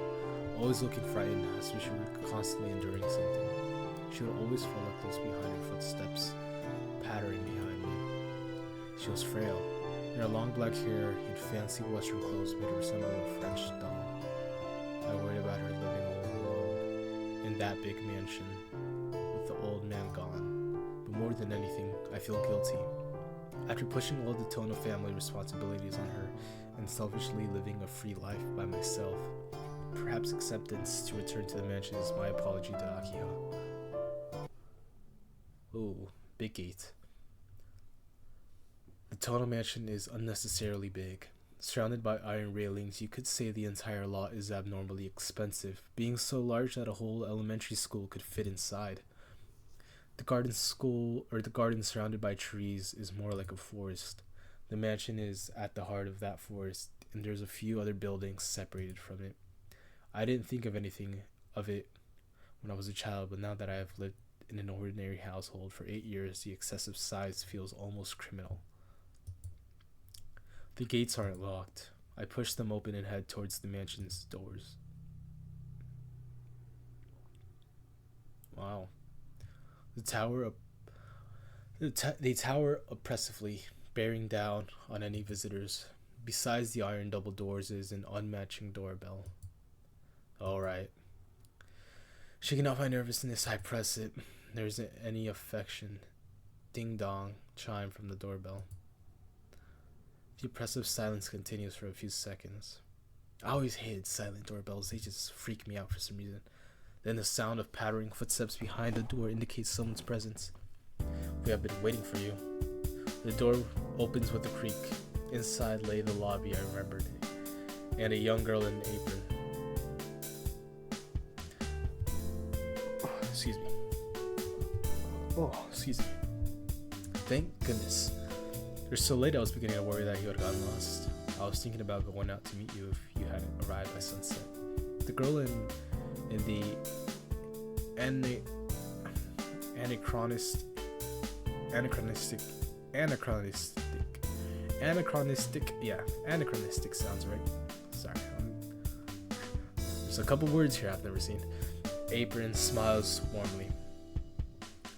always looking frightened as if she were constantly enduring something. She would always follow close behind her footsteps, pattering behind me. She was frail, and her long black hair and fancy western clothes made her resemble a French doll. I worried about her living all alone in that big mansion, with the old man gone. But more than anything, I feel guilty. After pushing all the Tono family responsibilities on her and selfishly living a free life by myself, perhaps acceptance to return to the mansion is my apology to Akiha. Ooh, big gate. The Tono mansion is unnecessarily big. Surrounded by iron railings, you could say the entire lot is abnormally expensive, being so large that a whole elementary school could fit inside. The garden surrounded by trees is more like a forest. The mansion is at the heart of that forest, and there's a few other buildings separated from it. I didn't think of anything of it when I was a child, but now that I have lived in an ordinary household for 8 years, the excessive size feels almost criminal. The gates aren't locked. I push them open and head towards the mansion's doors. Wow. They tower oppressively, bearing down on any visitors. Besides the iron double doors is an unmatching doorbell. Alright. Shaking off my nervousness, I press it. There isn't any affection. Ding dong, chime from the doorbell. The oppressive silence continues for a few seconds. I always hated silent doorbells, they just freak me out for some reason. Then the sound of pattering footsteps behind the door indicates someone's presence. We have been waiting for you. The door opens with a creak. Inside lay the lobby I remembered, and a young girl in an apron. Excuse me. Oh, excuse me. Thank goodness. You're so late I was beginning to worry that you had gotten lost. I was thinking about going out to meet you if you hadn't arrived by sunset. The girl in the anachronistic sounds right. Sorry. There's a couple words here I've never seen. Apron smiles warmly.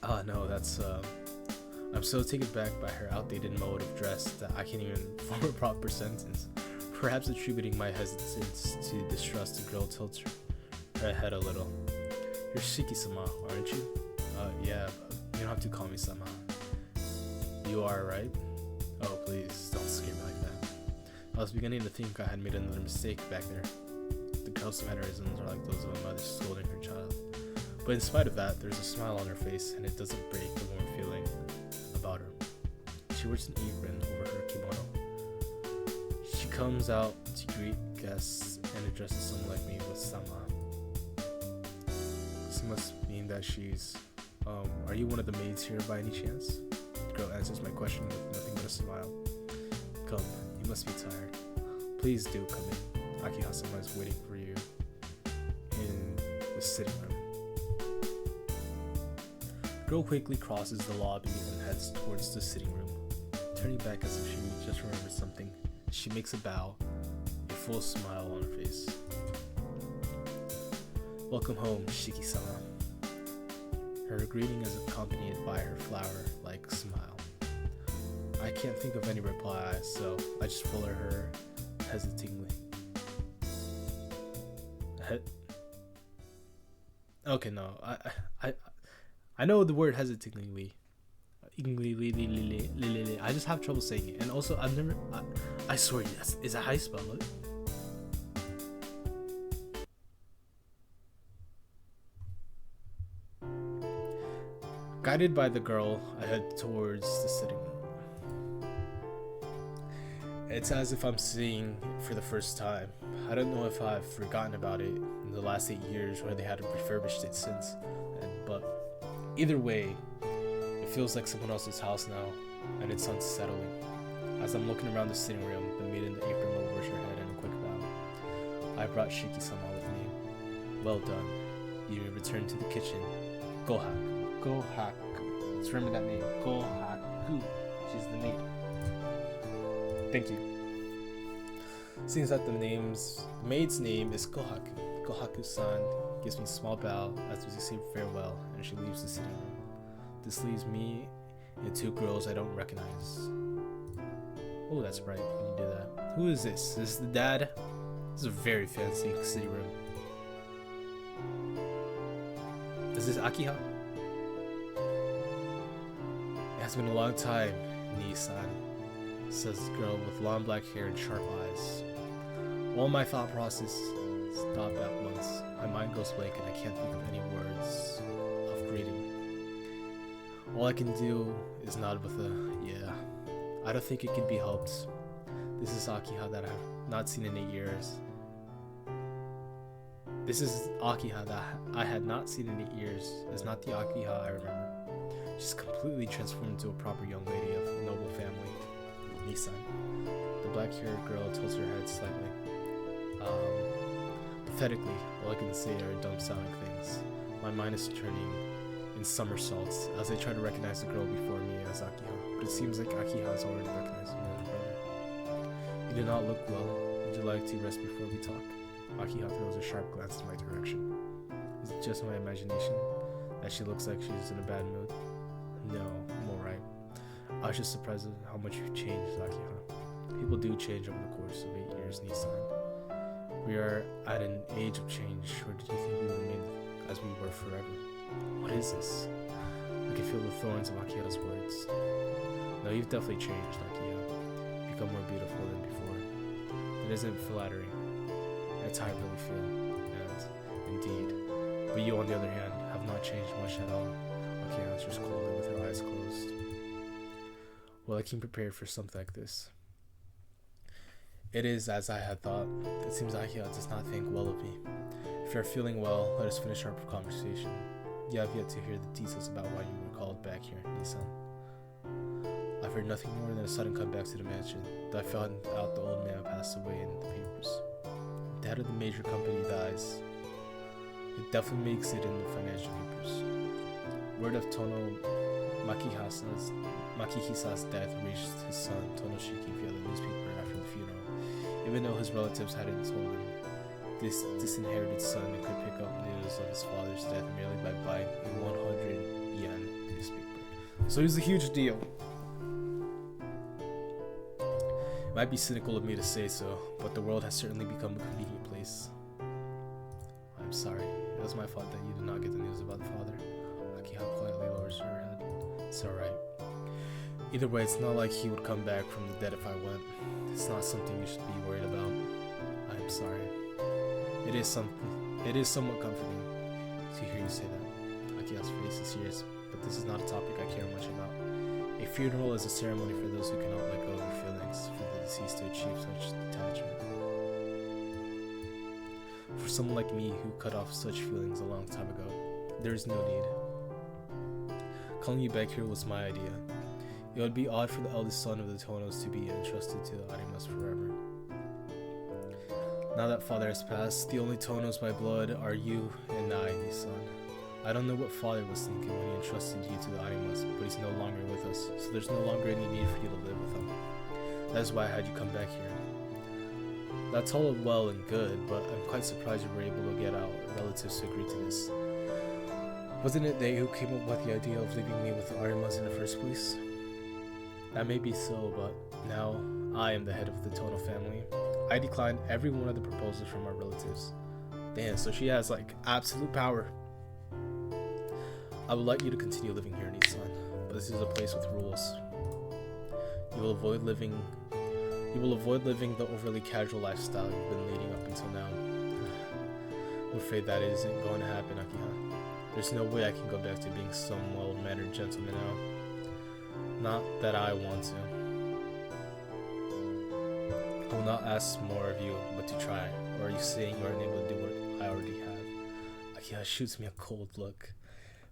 Oh no, that's I'm so taken back by her outdated mode of dress that I can't even form a proper sentence. Perhaps attributing my hesitance to distrust, the girl tilts her head a little. You're Shiki-sama, aren't you? Yeah, but you don't have to call me sama. You are, right? Oh, please, don't scare me like that. I was beginning to think I had made another mistake back there. The girl's mannerisms are like those of a mother scolding her child. But in spite of that, there's a smile on her face, and it doesn't break the warm feeling about her. She wears an apron over her kimono. She comes out to greet guests and addresses someone like me with sama. This must mean that she's... are you one of the maids here by any chance? The girl answers my question with nothing but a smile. Come, you must be tired. Please do come in. Akiha-sama is waiting for you in the sitting room. The girl quickly crosses the lobby and heads towards the sitting room. Turning back as if she just remembered something, she makes a bow, a full smile on her face. Welcome home, Shiki-sama. Her greeting is accompanied by her flower-like smile. I can't think of any reply, so I just follow her hesitatingly. Okay, no, I know the word hesitatingly. I just have trouble saying it, and also I swear, is that how you spell it? Guided by the girl, I head towards the sitting room. It's as if I'm seeing it for the first time. I don't know if I've forgotten about it in the last 8 years or they hadn't refurbished it since, but either way, it feels like someone else's house now, and it's unsettling. As I'm looking around the sitting room, the maid in the apron lowers her head in a quick bow. I brought Shiki-sama with me. Well done. You may return to the kitchen. Gohaku. Let's remember that name. Gohaku. She's the maid. Thank you. Seems that the maid's name is Gohaku. Gohaku-san gives me a small bow as we say farewell, and she leaves the sitting room. This leaves me and 2 girls I don't recognize. Oh, that's right. When you do that. Who is this? Is this the dad? This is a very fancy city room. Is this Akiha? It has been a long time, Nii-san, says the girl with long black hair and sharp eyes. All my thought process stop at once. My mind goes blank and I can't think of any words of greeting. All I can do is nod with a yeah. I don't think it can be helped. This is Akiha that I've not seen in 8 years. This is Akiha that I had not seen in 8 years. It's not the Akiha I remember. She's completely transformed into a proper young lady of a noble family. Nii-san. The black-haired girl tilts her head slightly. Pathetically, all I can say are dumb-sounding things. My mind is turning in somersaults as I try to recognize the girl before me as Akiha, but it seems like Akiha has already recognized me as her brother. You do not look well. Would you like to rest before we talk? Akiha throws a sharp glance in my direction. Is it just my imagination that she looks like she's in a bad mood? No, I'm alright. I was just surprised at how much you've changed, Akiha. People do change over the course of 8 years, Nii-san. We are at an age of change, or did you think we would remain as we were forever. What is this? I can feel the thorns of Akiha's words. No, you've definitely changed, Akiha. You've become more beautiful than before. It isn't flattering. That's how I really feel. And, indeed. But you, on the other hand, have not changed much at all. Akiha answers coldly with her eyes closed. Well, I came prepared for something like this. It is as I had thought. It seems Akiha does not think well of me. If you are feeling well, let us finish our conversation. You have yet to hear the details about why you were called back here, Nisan. I've heard nothing more than a sudden comeback to the mansion, though I found out the old man passed away in the papers. The head of the major company dies. It definitely makes it in the financial papers. Word of Tono Makihisa's death reached his son Tonoshiki via the newspaper after the funeral. Even though his relatives hadn't told him, this disinherited son could pick up news of his father's death merely by buying a 100 yen newspaper. So it was a huge deal. It might be cynical of me to say so, but the world has certainly become a convenient place. I'm sorry. It was my fault that you did not get the news about the father. Akiha quietly lowers her head. It's alright. Either way, it's not like he would come back from the dead if I went. It's not something you should be worried about. I am sorry. It is somewhat comforting to hear you say that. Akiha's face is serious, but this is not a topic I care much about. A funeral is a ceremony for those who cannot let go of their feelings, for the deceased to achieve such detachment. For someone like me who cut off such feelings a long time ago, there is no need. Calling you back here was my idea. It would be odd for the eldest son of the Tonos to be entrusted to the Arimas forever. Now that father has passed, the only Tonos by blood are you and I, Nisan. I don't know what father was thinking when he entrusted you to the Arimas, but he's no longer with us, so there's no longer any need for you to live with him. That is why I had you come back here. That's all well and good, but I'm quite surprised you were able to get our relatives to agree to this. Wasn't it they who came up with the idea of leaving me with the Arimas in the first place? That may be so, but now I am the head of the Tono family. I declined every one of the proposals from our relatives. Damn, so she has like absolute power. I would like you to continue living here, Nisan, but this is a place with rules. You will avoid living the overly casual lifestyle you've been leading up until now. I'm afraid that isn't going to happen, Akiha. There's no way I can go back to being some well-mannered gentleman now. Not that I want to. I will not ask more of you, but to try. Or are you saying you aren't able to do what I already have? Akiha shoots me a cold look.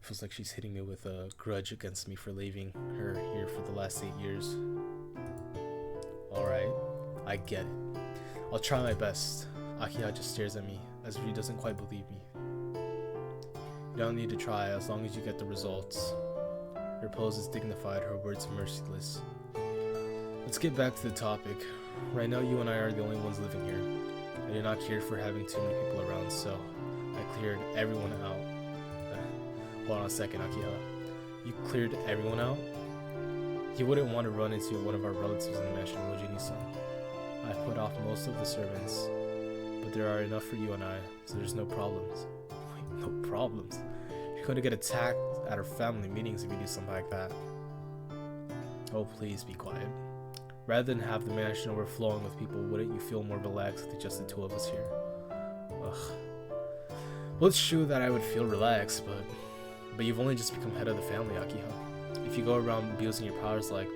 Feels like she's hitting me with a grudge against me for leaving her here for the last 8 years. Alright, I get it. I'll try my best. Akiha just stares at me, as if she doesn't quite believe me. You don't need to try as long as you get the results. Her pose is dignified, her words merciless. Let's get back to the topic. Right now you and I are the only ones living here. I do not care for having too many people around, so I cleared everyone out. Hold on a second, Akiha. You cleared everyone out? You wouldn't want to run into one of our relatives in the mansion, would you, Nisan? I put off most of the servants, but there are enough for you and I, so there's no problems. Wait, no problems? You're going to get attacked at our family meetings if you do something like that. Oh, please be quiet. Rather than have the mansion overflowing with people, wouldn't you feel more relaxed with just the two of us here? Ugh. Well, it's true that I would feel relaxed, but you've only just become head of the family, Akiha. If you go around abusing your powers like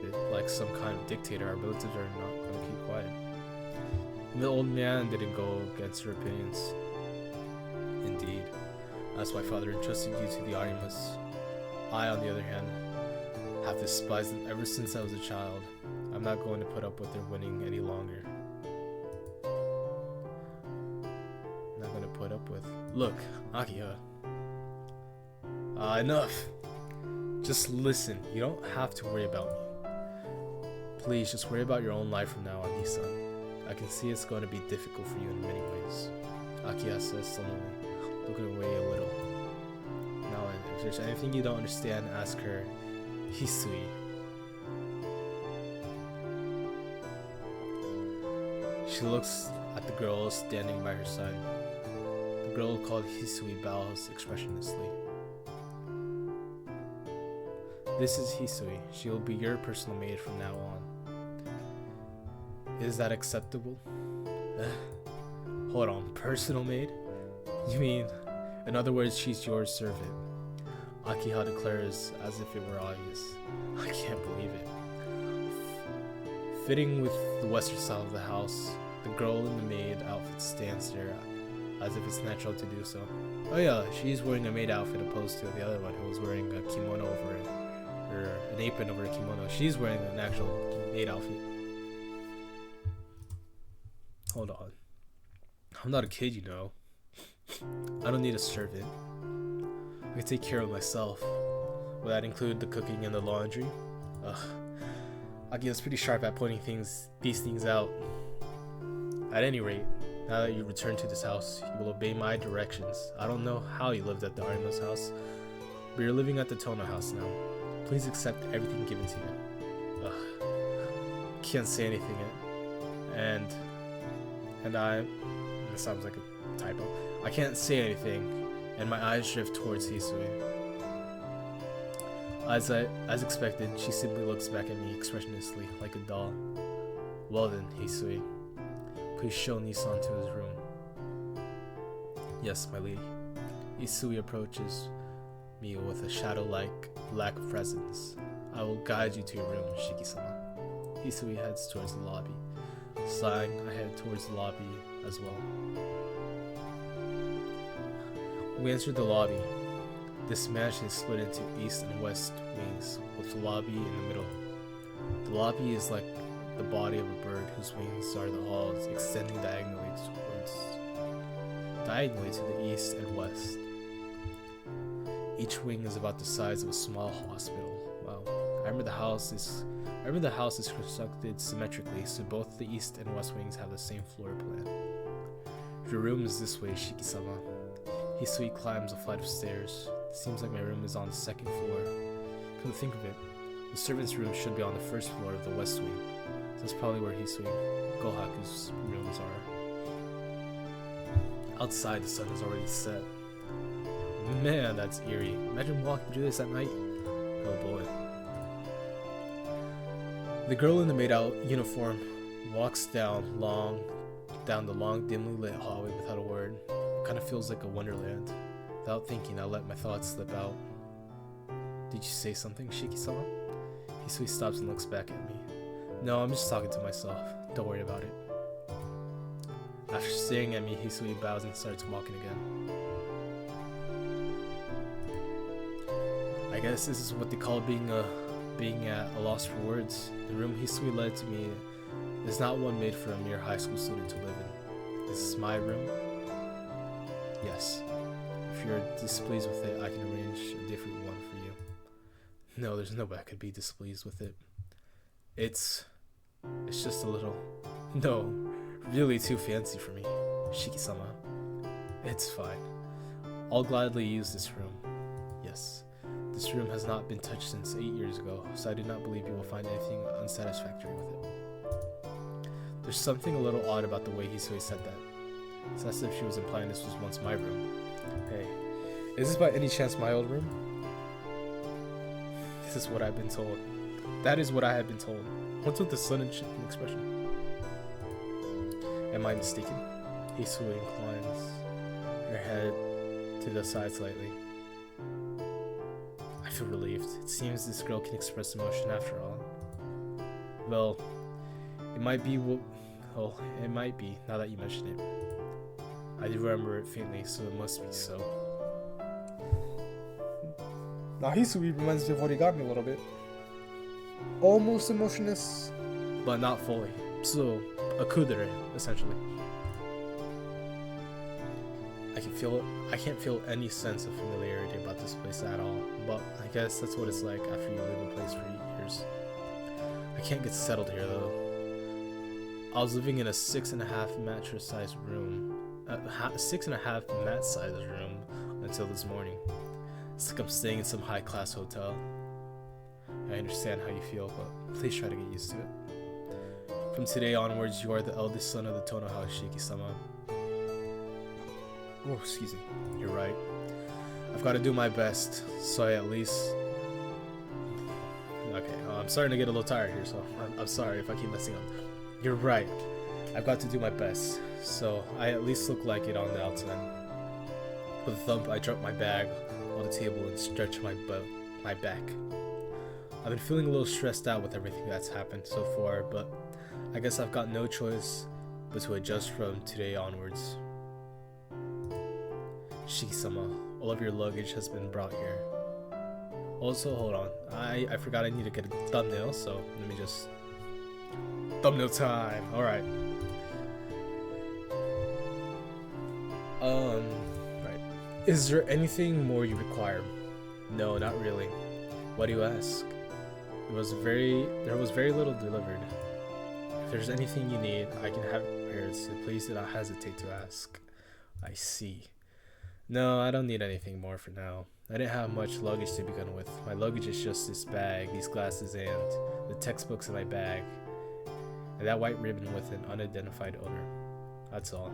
some kind of dictator, our relatives are not going to keep quiet. The old man didn't go against her opinions. Indeed. That's why father entrusted you to the Arimas. I, on the other hand, have despised them ever since I was a child. I'm not going to put up with their winning any longer. I'm not going to put up with... Look, Akiha. Enough. Just listen. You don't have to worry about me. Please, just worry about your own life from now on, Nisan. I can see it's going to be difficult for you in many ways. Akiha says sullenly, looking away a little. Now, if there's anything you don't understand, ask her. Hisui. She looks at the girl standing by her side. The girl called Hisui bows expressionlessly. This is Hisui. She will be your personal maid from now on. Is that acceptable? Hold on, personal maid? You mean, in other words, she's your servant? Akiha declares as if it were obvious. I can't believe it. Fitting with the western style of the house, the girl in the maid outfit stands there as if it's natural to do so. Oh yeah, she's wearing a maid outfit opposed to the other one who was wearing a kimono over it, or an apron over a kimono. She's wearing an actual maid outfit. Hold on. I'm not a kid, you know. I don't need a servant. I can take care of myself. Will that include the cooking and the laundry? Ugh. Akiha's pretty sharp at pointing these things out. At any rate, now that you return to this house, you will obey my directions. I don't know how you lived at the Arima's house, but you're living at the Tono house now. Please accept everything given to you. Ugh. Can't say anything yet. This sounds like a typo. I can't say anything, and my eyes drift towards Hisui. As expected, she simply looks back at me expressionlessly, like a doll. Well then, Hisui, please show Nissan to his room. Yes, my lady. Hisui approaches me with a shadow-like lack of presence. I will guide you to your room, Shiki-sama. Hisui heads towards the lobby. Sighing, I head towards the lobby as well. We entered the lobby. This mansion is split into east and west wings, with the lobby in the middle. The lobby is like the body of a bird whose wings are the halls extending diagonally to the east and west. Each wing is about the size of a small hospital. Wow. I remember the house is constructed symmetrically, so both the east and west wings have the same floor plan. Your room is this way, Shiki-sama. Hisui climbs a flight of stairs. It seems like my room is on the second floor. Come to think of it, the servant's room should be on the first floor of the west wing. So that's probably where Hisui Gohaku's rooms are. Outside, the sun is already set. Man, that's eerie. Imagine walking through this at night. Oh boy. The girl in the maid-out uniform walks down the long, dimly lit hallway without a word. It kind of feels like a wonderland. Without thinking, I let my thoughts slip out. Did you say something, Shiki-sama? Hisui stops and looks back at me. No, I'm just talking to myself. Don't worry about it. After staring at me, Hisui bows and starts walking again. I guess this is what they call being at a loss for words. The room Hisui led to me is not one made for a mere high school student to live in. This is my room? Yes. If you're displeased with it, I can arrange a different one for you. No, there's no way I could be displeased with it. It's just a little... No, really too fancy for me, Shiki-sama. It's fine. I'll gladly use this room. Yes. This room has not been touched since 8 years ago, so I do not believe you will find anything unsatisfactory with it. There's something a little odd about the way Hisui said that. It's as if she was implying this was once my room. Hey, is this by any chance my old room? This is what I've been told. That is what I have been told. What's with the sun and shifting expression? Am I mistaken? Hisui inclines her head to the side slightly. I feel relieved. It seems this girl can express emotion after all. Well, it might be now that you mention it. I do remember it faintly, so it must be so. Now Hisui reminds me of what he got me a little bit. Almost emotionless, but not fully. So, a kudere, essentially. I can't feel any sense of familiarity about this place at all, but I guess that's what it's like after you live in a place for 8 years. I can't get settled here though. I was living in a 6.5 mattress sized room. 6.5 mat sized room until this morning. It's like I'm staying in some high class hotel. I understand how you feel, but please try to get used to it. From today onwards, you are the eldest son of the Tono house, Shiki-sama. Oh, excuse me. You're right. I've got to do my best, so I at least... Okay, I'm starting to get a little tired here, so I'm sorry if I keep messing up. You're right. I've got to do my best, so I at least look like it on the outside. With a thump, I drop my bag on the table and stretch my back. I've been feeling a little stressed out with everything that's happened so far, but I guess I've got no choice but to adjust from today onwards. Shiki-sama, all of your luggage has been brought here. Also, hold on, I forgot I need to get a thumbnail, so let me just... Thumbnail time! Alright. Right. Is there anything more you require? No, not really. Why do you ask? There was very little delivered. If there's anything you need, I can have it prepared, so please do not hesitate to ask. I see. No, I don't need anything more for now. I didn't have much luggage to begin with. My luggage is just this bag, these glasses, and the textbooks in my bag. And that white ribbon with an unidentified owner. That's all.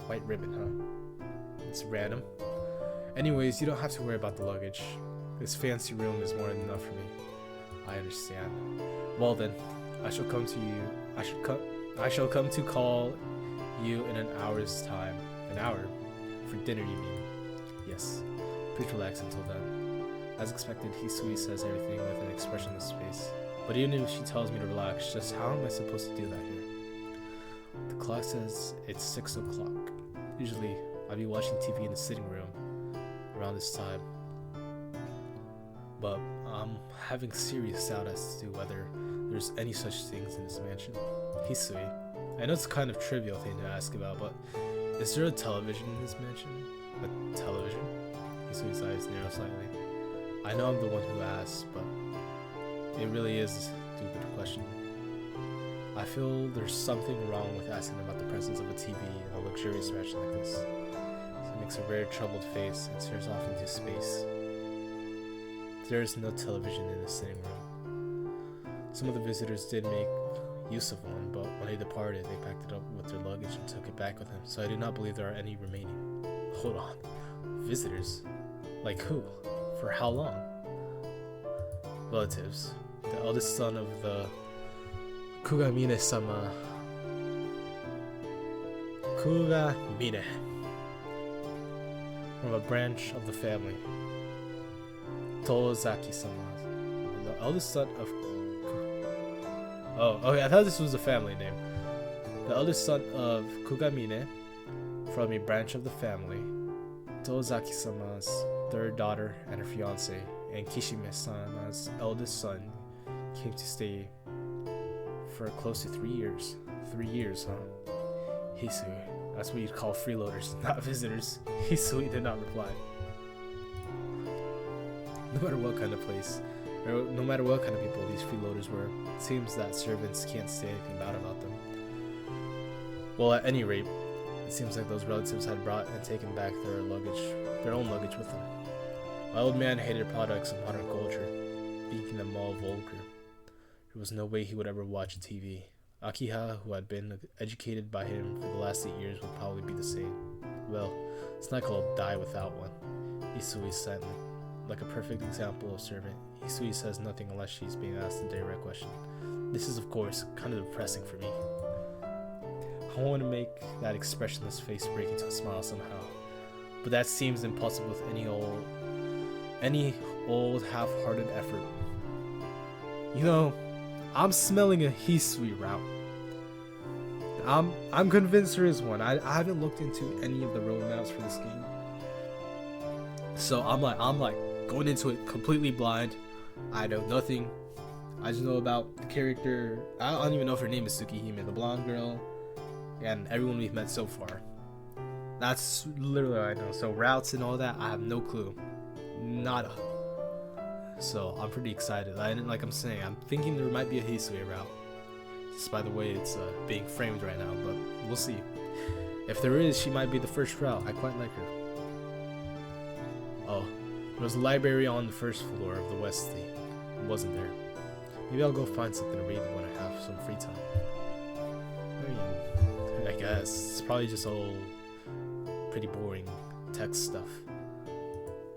White ribbon, huh? It's random. Anyways, you don't have to worry about the luggage. This fancy room is more than enough for me. I understand. Well then, I shall come to call you in an hour's time. An hour? For dinner, you mean? Yes. Please relax until then. As expected, Hisui says everything with an expressionless face. But even if she tells me to relax, just how am I supposed to do that here? The clock says it's 6 o'clock. Usually, I'd be watching TV in the sitting room around this time. But I'm having serious doubt as to whether there's any such things in this mansion. Hisui, I know it's a kind of trivial thing to ask about, but is there a television in this mansion? A television? Hisui's eyes narrow slightly. I know I'm the one who asked, but it really is a stupid question. I feel there's something wrong with asking about the presence of a TV in a luxurious mansion like this. So he makes a very troubled face and stares off into space. There is no television in the sitting room. Some of the visitors did make use of one, but when they departed, they packed it up with their luggage and took it back with them, so I do not believe there are any remaining. Hold on. Visitors? Like who? For how long? Relatives. The eldest son of the Kugamine-sama. Kugamine. From a branch of the family. Tozaki-sama. The eldest son of... Oh, okay, I thought this was a family name. The eldest son of Kugamine, from a branch of the family. Tozaki-sama's third daughter and her fiance, and Kishime-sama's eldest son, came to stay for close to 3 years. 3 years, huh? Hisui. That's what you'd call freeloaders, not visitors. Hisui did not reply. No matter what kind of place, or no matter what kind of people these freeloaders were, it seems that servants can't say anything bad about them. Well, at any rate, it seems like those relatives had brought and taken back their own luggage with them. My old man hated products of modern culture, thinking them all vulgar. There was no way he would ever watch a TV. Akiha, who had been educated by him for the last 8 years, would probably be the same. Well, it's not called die without one. Hisui silent. Like a perfect example of servant, Hisui says nothing unless she's being asked a direct question. This is, of course, kind of depressing for me. I want to make that expressionless face break into a smile somehow, but that seems impossible with any old half-hearted effort. You know, I'm smelling a Hisui route. I'm convinced there is one. I haven't looked into any of the roadmaps for this game, so I'm like going into it completely blind. I know nothing. I just know about the character. I don't even know if her name is Tsukihime, the blonde girl, and everyone we've met so far. That's literally what I know. So routes and all that, I have no clue. Nada. So I'm pretty excited. Like I'm saying, I'm thinking there might be a Hisui route. Just by the way it's being framed right now, but we'll see. If there is, she might be the first route. I quite like her. Oh, there was a library on the first floor of the West State. It wasn't there. Maybe I'll go find something to read when I have some free time. I guess it's probably just old pretty boring text stuff.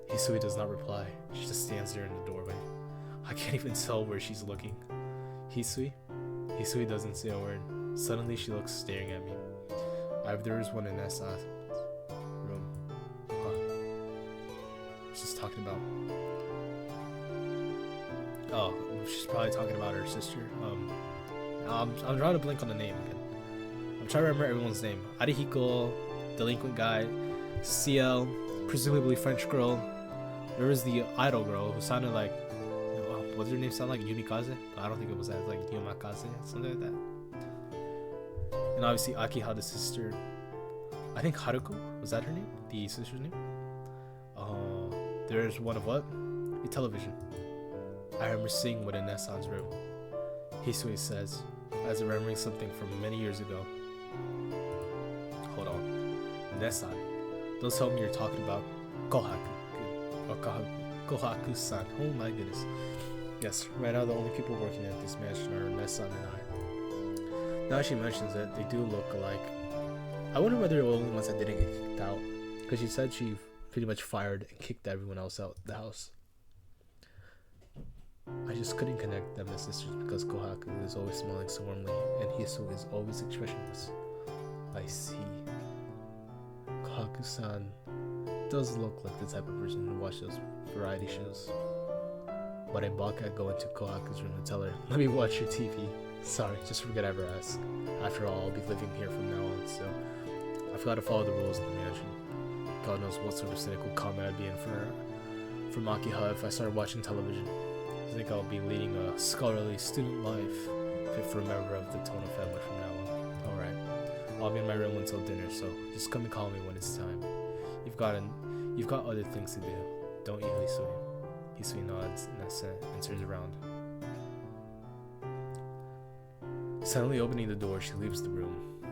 Hisui does not reply. She just stands there in the doorway. I can't even tell where she's looking. Hisui? Hisui doesn't say a word. Suddenly she looks staring at me. There is one in Nessa's room. She's talking about... Oh, she's probably talking about her sister. I'm trying to blink on the name again. I'm trying to remember everyone's name. Arihiko, delinquent guy, CL, presumably French girl. There was the idol girl who sounded like... What did her name sound like? Yumikaze? I don't think it was that. It was like Yumakaze, something like that. And obviously Akiha, the sister. I think Haruko, was that her name? The sister's name? There's one of what? A television. I remember seeing one in Nessan's room. Hisui says, as remembering something from many years ago. Hold on. Nessan, don't tell me you're talking about Kohaku. Or Kohaku-san. Oh my goodness. Yes, right now the only people working at this mansion are Nessan and I. Now she mentions it, they do look alike. I wonder whether they're the only ones that didn't get kicked out. Because she said she pretty much fired and kicked everyone else out the house. I just couldn't connect them as sisters because Kohaku is always smiling so warmly and Hisui is always expressionless. I see. Kohaku-san does look like the type of person who watches those variety shows. But I balk at going to Kohaku's room and tell her, let me watch your TV. Sorry, just forget I ever asked. After all, I'll be living here from now on, so I've got to follow the rules of the mansion. God knows what sort of cynical comment I'd be in for Akiha if I started watching television. I think I'll be leading a scholarly student life, fit for a member of the Tono family from now on. Alright, I'll be in my room until dinner, so just come and call me when it's time. You've got other things to do, don't you, Hisui? Hisui nods and turns around. Suddenly opening the door, she leaves the room.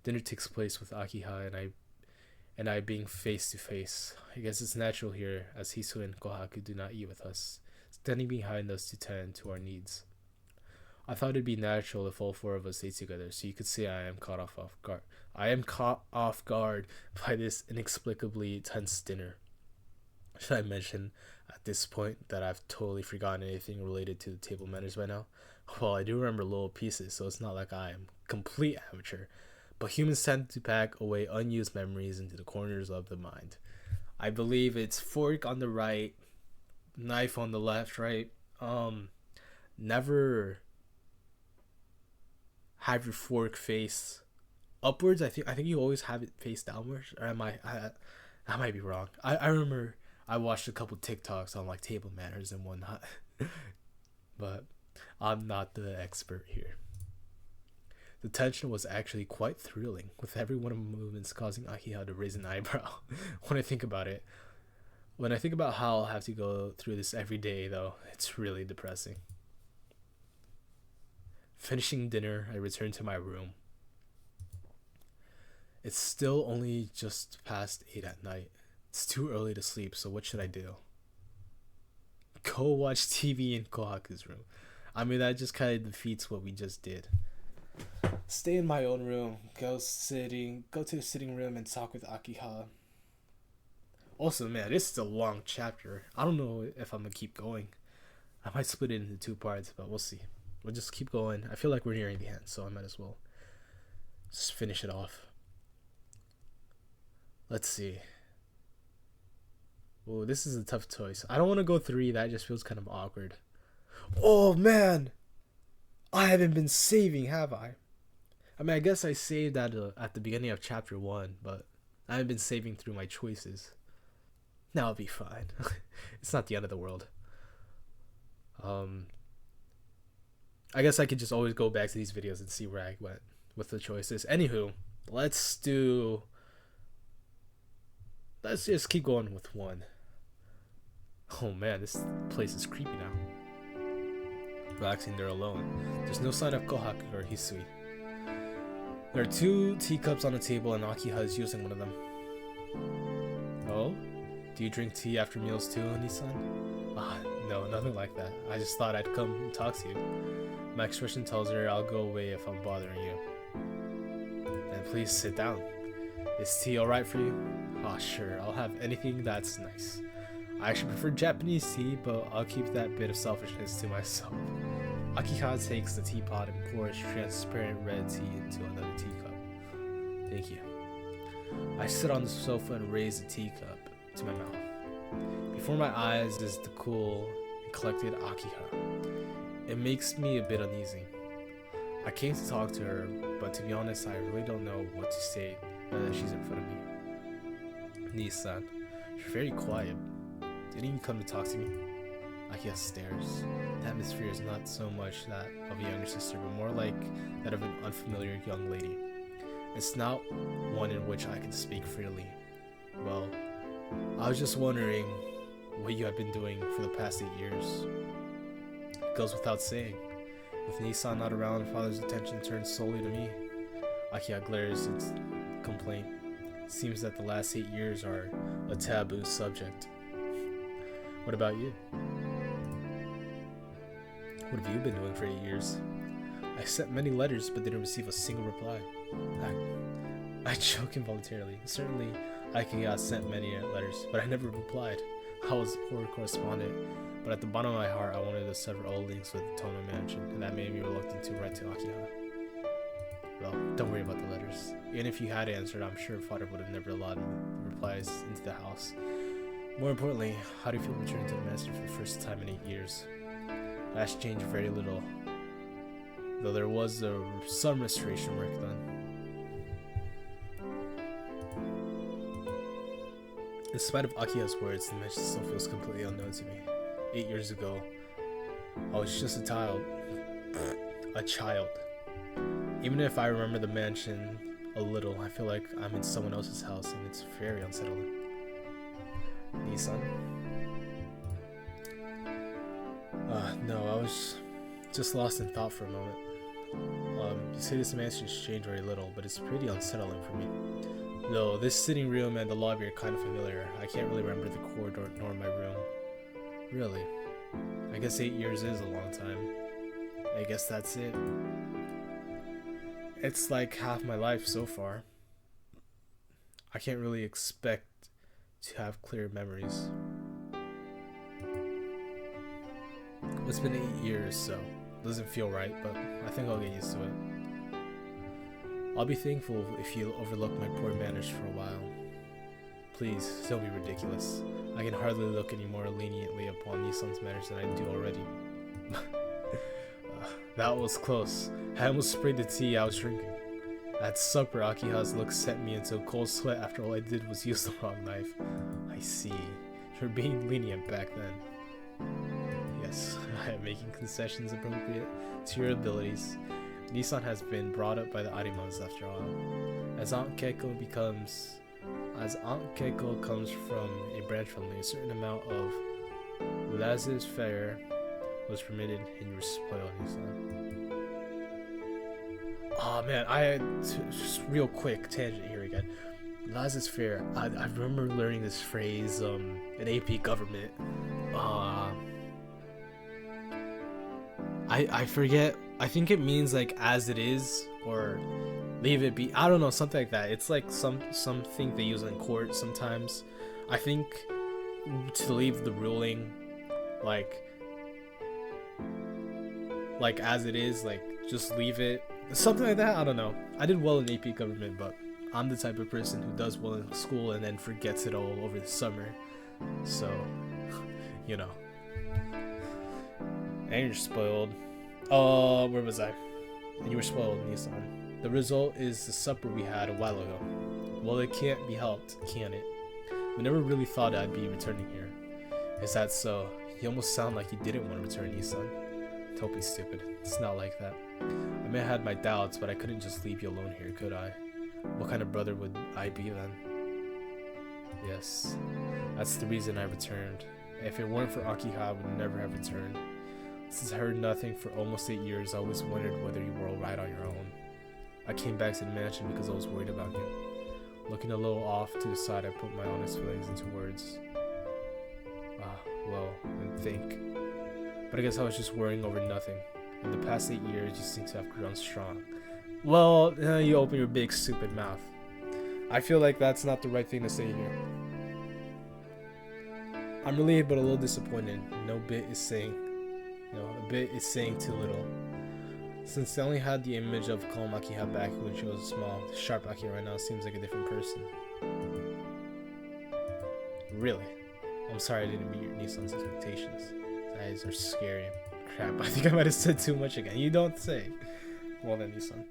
Dinner takes place with Akiha and I being face to face. I guess it's natural here, as Hisui and Kohaku do not eat with us, standing behind us to tend to our needs. I thought it'd be natural if all four of us ate together, so you could say I am caught off guard. I am caught off guard by this inexplicably tense dinner. Should I mention at this point that I've totally forgotten anything related to the table manners by now? Well, I do remember little pieces, so it's not like I am complete amateur. But humans tend to pack away unused memories into the corners of the mind. I believe it's fork on the right, knife on the left, right? Never have your fork face upwards. I think you always have it face downwards. Or I might be wrong. I remember I watched a couple TikToks on like table manners and whatnot. But I'm not the expert here. The tension was actually quite thrilling, with every one of the movements causing Akiha to raise an eyebrow. When I think about how I'll have to go through this every day, though, it's really depressing. Finishing dinner, I return to my room. It's still only just past 8 at night. It's too early to sleep, so what should I do? Go watch TV in Kohaku's room. I mean, that just kind of defeats what we just did. Stay in my own room, go to the sitting room and talk with Akiha. Also, man, this is a long chapter. I don't know if I'm gonna keep going. I might split it into 2 parts, but we'll see. We'll just keep going. I feel like we're nearing the end, so I might as well just finish it off. Let's see. Oh, this is a tough choice. I don't want to go 3. That just feels kind of awkward. Oh, man! I haven't been saving, have I? I mean, I guess I saved at the beginning of chapter 1, but I haven't been saving through my choices. Now I'll be fine. It's not the end of the world. I guess I could just always go back to these videos and see where I went with the choices. Anywho, let's just keep going with 1. Oh man, this place is creepy now. Relaxing there alone. There's no sign of Kohaku or Hisui. There are 2 teacups on the table and Akiha is using one of them. Oh? Do you drink tea after meals too, Oni-san? No, nothing like that. I just thought I'd come and talk to you. My expression tells her I'll go away if I'm bothering you. And please sit down. Is tea alright for you? Ah, sure, I'll have anything that's nice. I actually prefer Japanese tea, but I'll keep that bit of selfishness to myself. Akiha takes the teapot and pours transparent red tea into another teacup. Thank you. I sit on the sofa and raise the teacup to my mouth. Before my eyes is the cool and collected Akiha. It makes me a bit uneasy. I came to talk to her, but to be honest, I really don't know what to say now that she's in front of me. Nii-san, you're very quiet. Didn't you come to talk to me? Akiha stares. The atmosphere is not so much that of a younger sister, but more like that of an unfamiliar young lady. It's not one in which I can speak freely. Well, I was just wondering what you have been doing for the past 8 years. It goes without saying. With Nii-san not around, father's attention turns solely to me. Akiha glares its complaint. It seems that the last 8 years are a taboo subject. What about you? What have you been doing for 8 years? I sent many letters but didn't receive a single reply. I choke involuntarily. Certainly, Akiha sent many letters, but I never replied. I was a poor correspondent, but at the bottom of my heart, I wanted to sever all links with the Tono mansion, and that made me reluctant to write to Akiha. Well, don't worry about the letters. Even if you had answered, I'm sure father would have never allowed replies into the house. More importantly, how do you feel returning to the mansion for the first time in 8 years? That's changed very little, though there was some restoration work done. In spite of Akiha's words, the mansion still feels completely unknown to me. 8 years ago, I was just a child. Even if I remember the mansion a little, I feel like I'm in someone else's house, and it's very unsettling. Nii-san? No, I was just lost in thought for a moment. You say this mansion's changed very little, but it's pretty unsettling for me. Though this sitting room and the lobby are kind of familiar, I can't really remember the corridor nor my room. Really? I guess 8 years is a long time. I guess that's it. It's like half my life so far. I can't really expect to have clear memories. It's been 8 years, so it doesn't feel right, but I think I'll get used to it. I'll be thankful if you overlook my poor manners for a while. Please, don't be ridiculous. I can hardly look any more leniently upon Nii-san's manners than I do already. That was close. I almost sprayed the tea I was drinking. At supper, Akiha's look sent me into a cold sweat after all I did was use the wrong knife. I see. You're being lenient back then. Yes, I am making concessions appropriate to your abilities. Nii-san has been brought up by the Arimans after all. As Aunt Keiko comes from a branch family, a certain amount of laissez-faire was permitted, and you were spoiled, Nii-san. Oh man, I had just real quick tangent here again. Laissez-faire. I remember learning this phrase in AP government. I forget. I think it means like as it is or leave it be. I don't know, something like that. It's like something they use in court sometimes. I think to leave the ruling like as it is, like just leave it. Something like that. I don't know. I did well in AP government, but I'm the type of person who does well in school and then forgets it all over the summer. So, you know. And you're spoiled. Where was I? And you were spoiled, Nii-san. The result is the supper we had a while ago. Well, it can't be helped, can it? We never really thought I'd be returning here. Is that so? You almost sound like you didn't want to return, Nii-san. Don't be stupid. It's not like that. I may have had my doubts, but I couldn't just leave you alone here, could I? What kind of brother would I be then? Yes, that's the reason I returned. If it weren't for Akiha, I would never have returned. Since I heard nothing for almost 8 years, I always wondered whether you were alright on your own. I came back to the mansion because I was worried about you. Looking a little off to the side, I put my honest feelings into words. Well, and think. But I guess I was just worrying over nothing. In the past 8 years, you seem to have grown strong. Well, you open your big stupid mouth. I feel like that's not the right thing to say here. I'm relieved but a little disappointed. No, a bit is saying too little. Since they only had the image of calm Akiha back when she was small, the sharp Akiha right now seems like a different person. Really? I'm sorry I didn't meet your Nissan's expectations. His eyes are scary. Crap, I think I might have said too much again. You don't say. Well then, Nissan.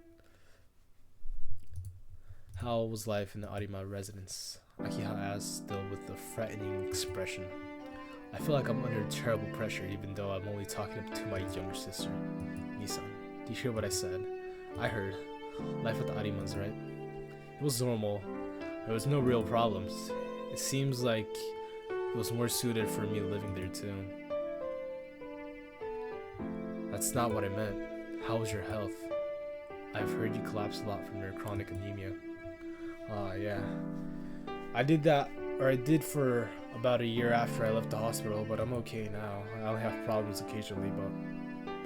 How was life in the Arima residence? Akiha asked, still with a threatening expression. I feel like I'm under terrible pressure even though I'm only talking to my younger sister. Nissan, do you hear what I said? I heard. Life at the Arimas, right? It was normal. There was no real problems. It seems like it was more suited for me living there too. That's not what I meant. How was your health? I've heard you collapsed a lot from your chronic anemia. Yeah. I did for about a year after I left the hospital, but I'm okay now. I only have problems occasionally, but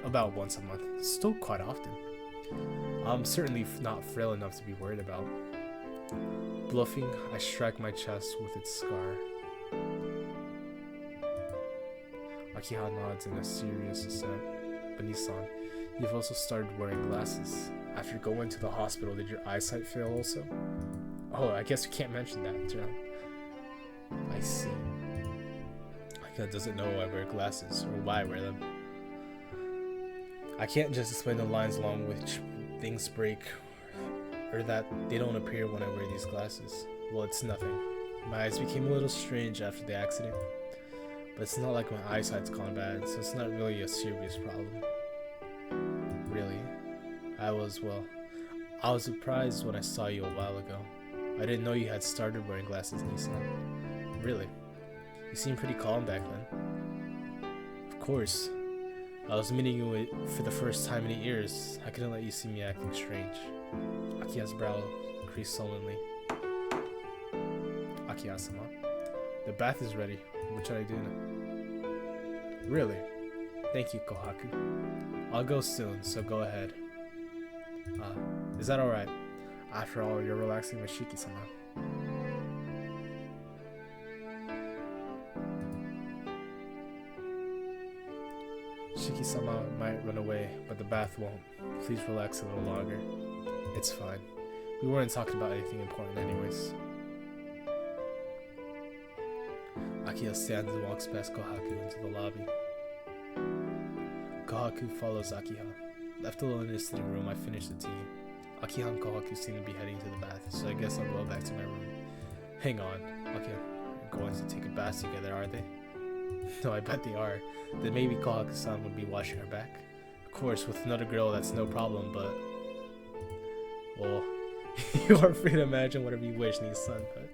about once a month. Still quite often. I'm certainly not frail enough to be worried about. Bluffing, I strike my chest with its scar. Akiha nods in a serious assent. But Nissan, you've also started wearing glasses. After going to the hospital, did your eyesight fail also? Oh, I guess you can't mention that, John. I see. Akiha doesn't know I wear glasses, or why I wear them. I can't just explain the lines along which things break, or that they don't appear when I wear these glasses. Well, it's nothing. My eyes became a little strange after the accident, but it's not like my eyesight's gone bad, so it's not really a serious problem. Really? I was surprised when I saw you a while ago. I didn't know you had started wearing glasses, Nissan. Really? You seemed pretty calm back then. Of course. I was meeting you for the first time in 8 years. I couldn't let you see me acting strange. Akiha's brow creased sullenly. Akiha-sama, the bath is ready. What should I do now? Really? Thank you, Kohaku. I'll go soon, so go ahead. Is that alright? After all, you're relaxing with Shiki-sama. Shiki-sama might run away, but the bath won't. Please relax a little longer. It's fine. We weren't talking about anything important anyways. Akiha stands and walks past Kohaku into the lobby. Kohaku follows Akiha. Left alone in the sitting room, I finish the tea. Akiha and Kohaku seem to be heading to the bath, so I guess I'll go back to my room. Hang on. Okay, they're going to take a bath together, are they? No, I bet they are. Then maybe Kohaku-san would be washing her back. Of course, with another girl, that's no problem, but... Well, you are free to imagine whatever you wish, Nissan, but...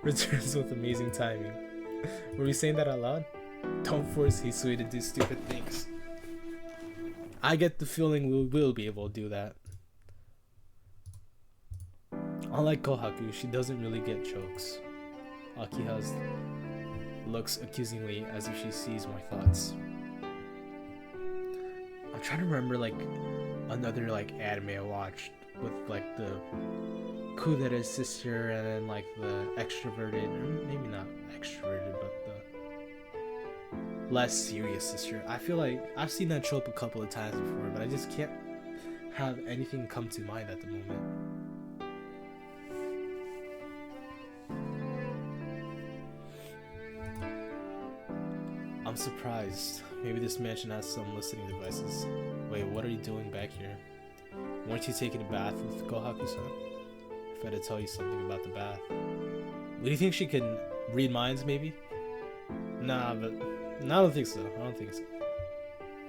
Returns with amazing timing. Were we saying that out loud? Don't force Hisui to do stupid things. I get the feeling we will be able to do that. Unlike Kohaku, she doesn't really get jokes. Akiha looks accusingly as if she sees my thoughts. I'm trying to remember another anime I watched with the Kudere sister and then the extroverted, or maybe not extroverted, but the less serious sister. I feel like I've seen that trope a couple of times before, but I just can't have anything come to mind at the moment. I'm surprised. Maybe this mansion has some listening devices. Wait, what are you doing back here? Weren't you taking a bath with Kohaku-san? If I had to tell you something about the bath. Do you think she can read minds, maybe? Nah, but... No, I don't think so. I think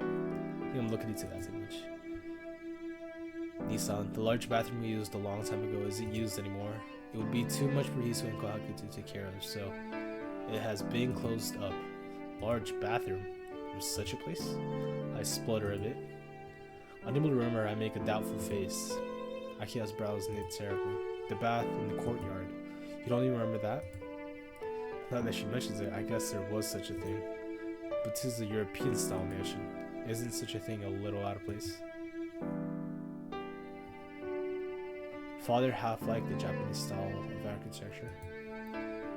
I'm looking into that too much. Nissan, the large bathroom we used a long time ago isn't used anymore. It would be too much for Hisui and Kohaku to take care of, so it has been closed up. Large bathroom? There's such a place? I splutter a bit. Unable to remember, I make a doubtful face. Akiha's brows knit terribly. The bath in the courtyard. You don't even remember that? Now that she mentions it, I guess there was such a thing. But 'tis a European-style mansion. Isn't such a thing a little out of place? Father half liked the Japanese style of architecture.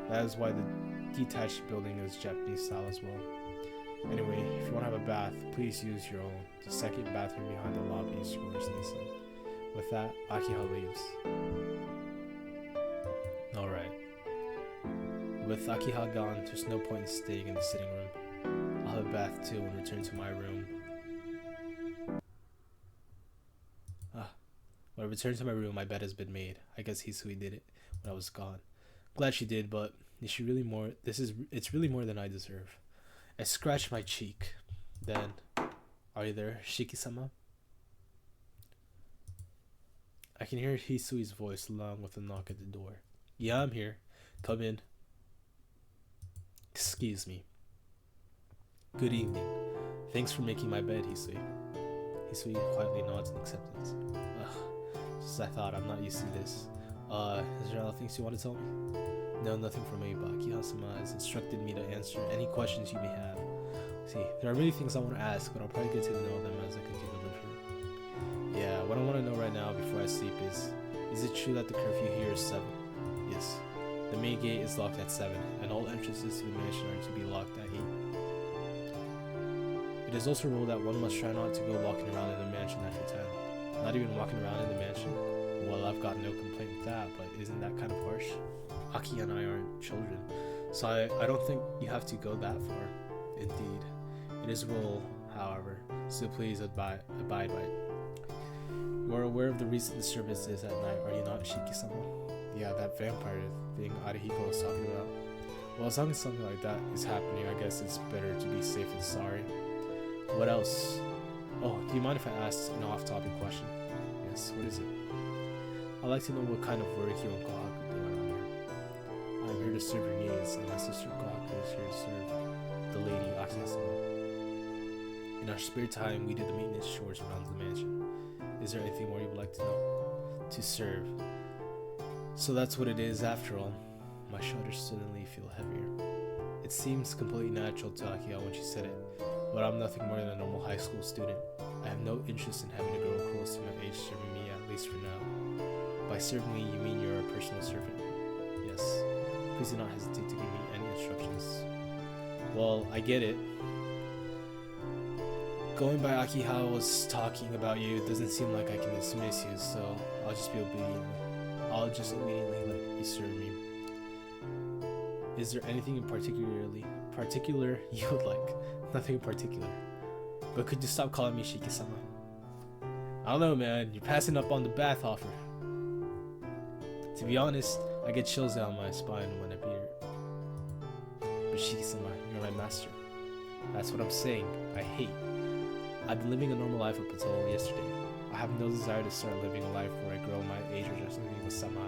That is why the detached building is Japanese style as well. Anyway, if you want to have a bath, please use your own. The second bathroom behind the lobby is yours, Nisa. With that, Akiha leaves. Alright. With Akiha gone, there's no point in staying in the sitting room. I'll have a bath too and return to my room. When I return to my room, my bed has been made. I guess Hisui did it when I was gone. Glad she did, but it's really more than I deserve. I scratched my cheek. Then, are you there, Shiki-sama? I can hear Hisui's voice along with a knock at the door. Yeah, I'm here. Come in. Excuse me. Good evening. Thanks for making my bed, Hisui. Hisui quietly nods in acceptance. Just as I thought, I'm not used to this. Is there other things you want to tell me? No, nothing from me, but Akiha-sama has instructed me to answer any questions you may have. See, there are many things I want to ask, but I'll probably get to know them as I continue to live here. Yeah, what I want to know right now before I sleep is it true that the curfew here is 7? Yes. The main gate is locked at 7, and all entrances to the mansion are to be locked at 8. It is also ruled that one must try not to go walking around in the mansion after 10. Not even walking around in the mansion? Well, I've got no complaint with that, but isn't that kind of harsh? Aki and I aren't children, so I don't think you have to go that far. Indeed. It is a rule, however, so please abide by it. You are aware of the recent disturbances at night, are you not, Shiki-sama? Yeah, that vampire thing Arihiko was talking about. Well, as long as something like that is happening, I guess it's better to be safe than sorry. What else? Oh, do you mind if I ask an off-topic question? Yes, what is it? I'd like to know what kind of work you and Kohaku do around here. I'm here to serve your needs, and my sister Kohaku is here to serve the lady Akiha-sama. In our spare time, we do the maintenance chores around the mansion. Is there anything more you would like to know? To serve. So that's what it is after all. My shoulders suddenly feel heavier. It seems completely natural to Akiha when she said it, but I'm nothing more than a normal high school student. I have no interest in having a girl close to my age serving me, at least for now. By serving me, you mean you're a personal servant? Yes. Please do not hesitate to give me any instructions. Well, I get it. Going by Akiha was talking about you, it doesn't seem like I can dismiss you, so I'll just obediently let you serve me. Is there anything in particular you would like? Nothing in particular. But could you stop calling me Shiki-sama? I don't know, man. You're passing up on the bath offer. To be honest, I get chills down my spine when I beat her. But Shiki-sama, you're my master. That's what I'm saying. I hate. I've been living a normal life up until yesterday. I have no desire to start living a life where a girl my age or just something with Sama.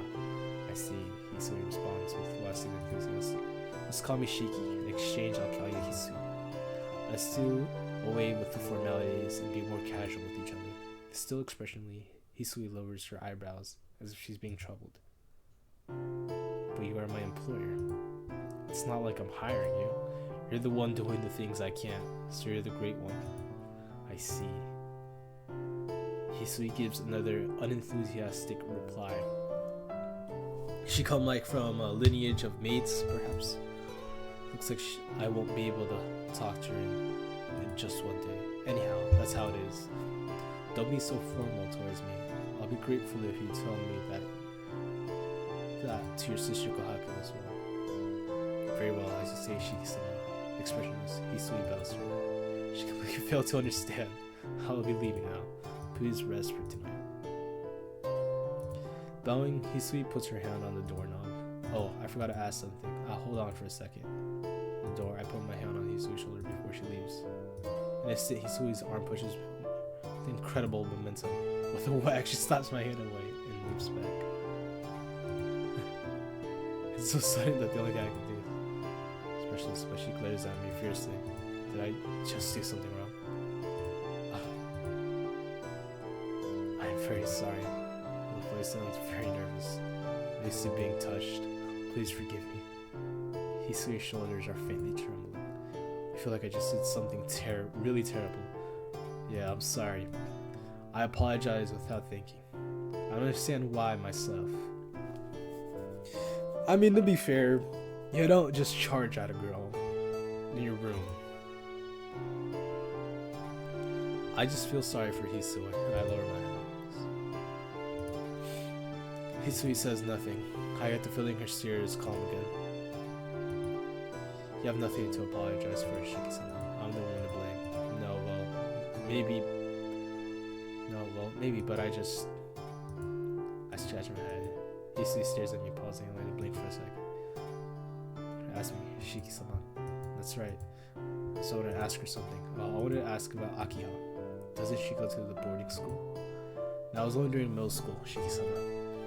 I see. Hisui responds with less than enthusiasm. Just call me Shiki. In exchange, I'll call you Hisui. Let's do away with the formalities and be more casual with each other. Still expressionally, Hisui lowers her eyebrows as if she's being troubled. But you are my employer. It's not like I'm hiring you. You're the one doing the things I can't, so you're the great one. I see. Hisui gives another unenthusiastic reply. She come like from a lineage of maids, perhaps? Looks like I won't be able to talk to her in just one day. Anyhow, that's how it is. Don't be so formal towards me. I'll be grateful if you tell me that to your sister Kohaku as well. Very well, as you say, Shiki-sama. Expressionless, Hisui bows to her. She completely failed to understand. I'll be leaving now. Please rest for tonight. Bowing, Hisui puts her hand on the doorknob. Oh, I forgot to ask something. Hold on for a second. The door, I put my hand on Hisui's shoulder before she leaves. In an instant, Hisui's arm pushes with incredible momentum. With a whack, she slaps my hand away and leaps back. It's so sudden that the only thing I can do. Expressionless, but she glares at me fiercely. Did I just do something wrong? I'm very sorry. My voice sounds very nervous. I'm used to being touched. Please forgive me. Hisui's shoulders are faintly trembling. I feel like I just did something really terrible. Yeah, I'm sorry. I apologize without thinking. don't understand why myself. I mean, to be fair, you don't just charge at a girl in your room. I just feel sorry for Hisui, and I lower my hands. Hisui says nothing. I get the feeling her stare is calm again. You have nothing to apologize for, Shiki-sama. I'm the one to blame. Maybe, but I scratch my head. Hisui stares at me, pausing and letting me blink for a second. Ask me, Shiki-sama. That's right. So I want to ask her something. I wanted to ask about Akiha. Doesn't she go to the boarding school? Now, I was only during middle school, Shiki-sama.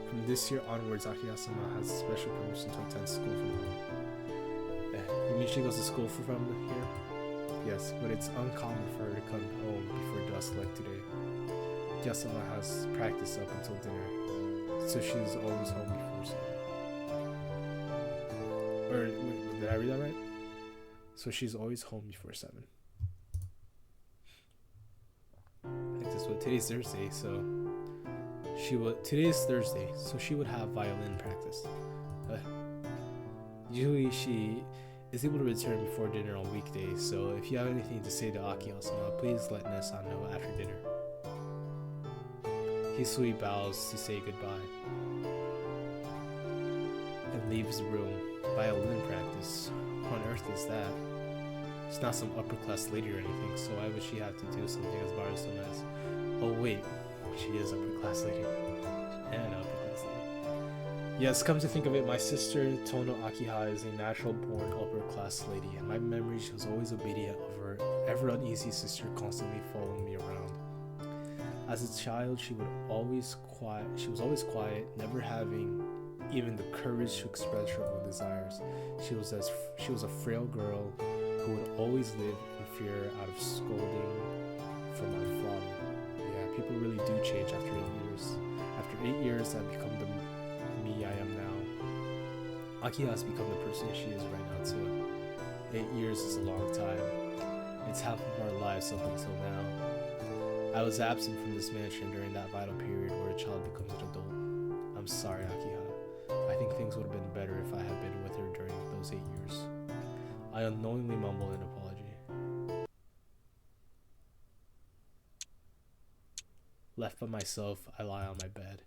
From this year onwards, Akiha-sama has special permission to attend school from home. You mean she goes to school from here? Yes, but it's uncommon for her to come home before dusk like today. Akiha-sama has practice up until dinner, so she's always home before 7. Or, wait, did I read that right? So she's always home before 7. I think this was today's Thursday, so she would have violin practice. Usually she is able to return before dinner on weekdays, so if you have anything to say to Akiha-sama, please let Nessa know after dinner. Hisui bows to say goodbye and leaves the room. Violin practice? What on earth is that? She's not some upper class lady or anything, so why would she have to do something as bothersome as, oh wait, she is upper class lady. And upper class lady. Yes, come to think of it, my sister Tono Akiha is a natural born upper class lady. In my memory, she was always obedient of her ever uneasy sister constantly following me around. As a child, she was always quiet, never having even the courage to express her own desires. She was a frail girl who would always live in fear out of scolding from our father. Yeah, people really do change after 8 years. After 8 years, I've become the me I am now. Akiha has become the person she is right now too. 8 years is a long time. It's half of our lives up until now. I was absent from this mansion during that vital period where a child becomes an adult. I'm sorry, Akiha. I think things would have been better if I had been with her during those 8 years. I unknowingly mumbled an apology. Left by myself, I lie on my bed.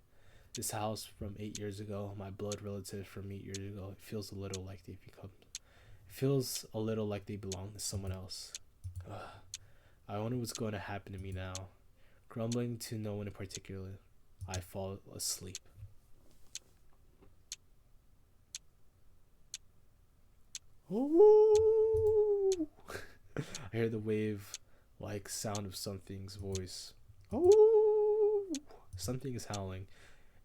This house from 8 years ago, my blood relative from 8 years ago, it feels a little like they belong to someone else. Ugh. I wonder what's going to happen to me now. Grumbling to no one in particular, I fall asleep. Oh! I hear the wave-like sound of something's voice. Oh! Something is howling.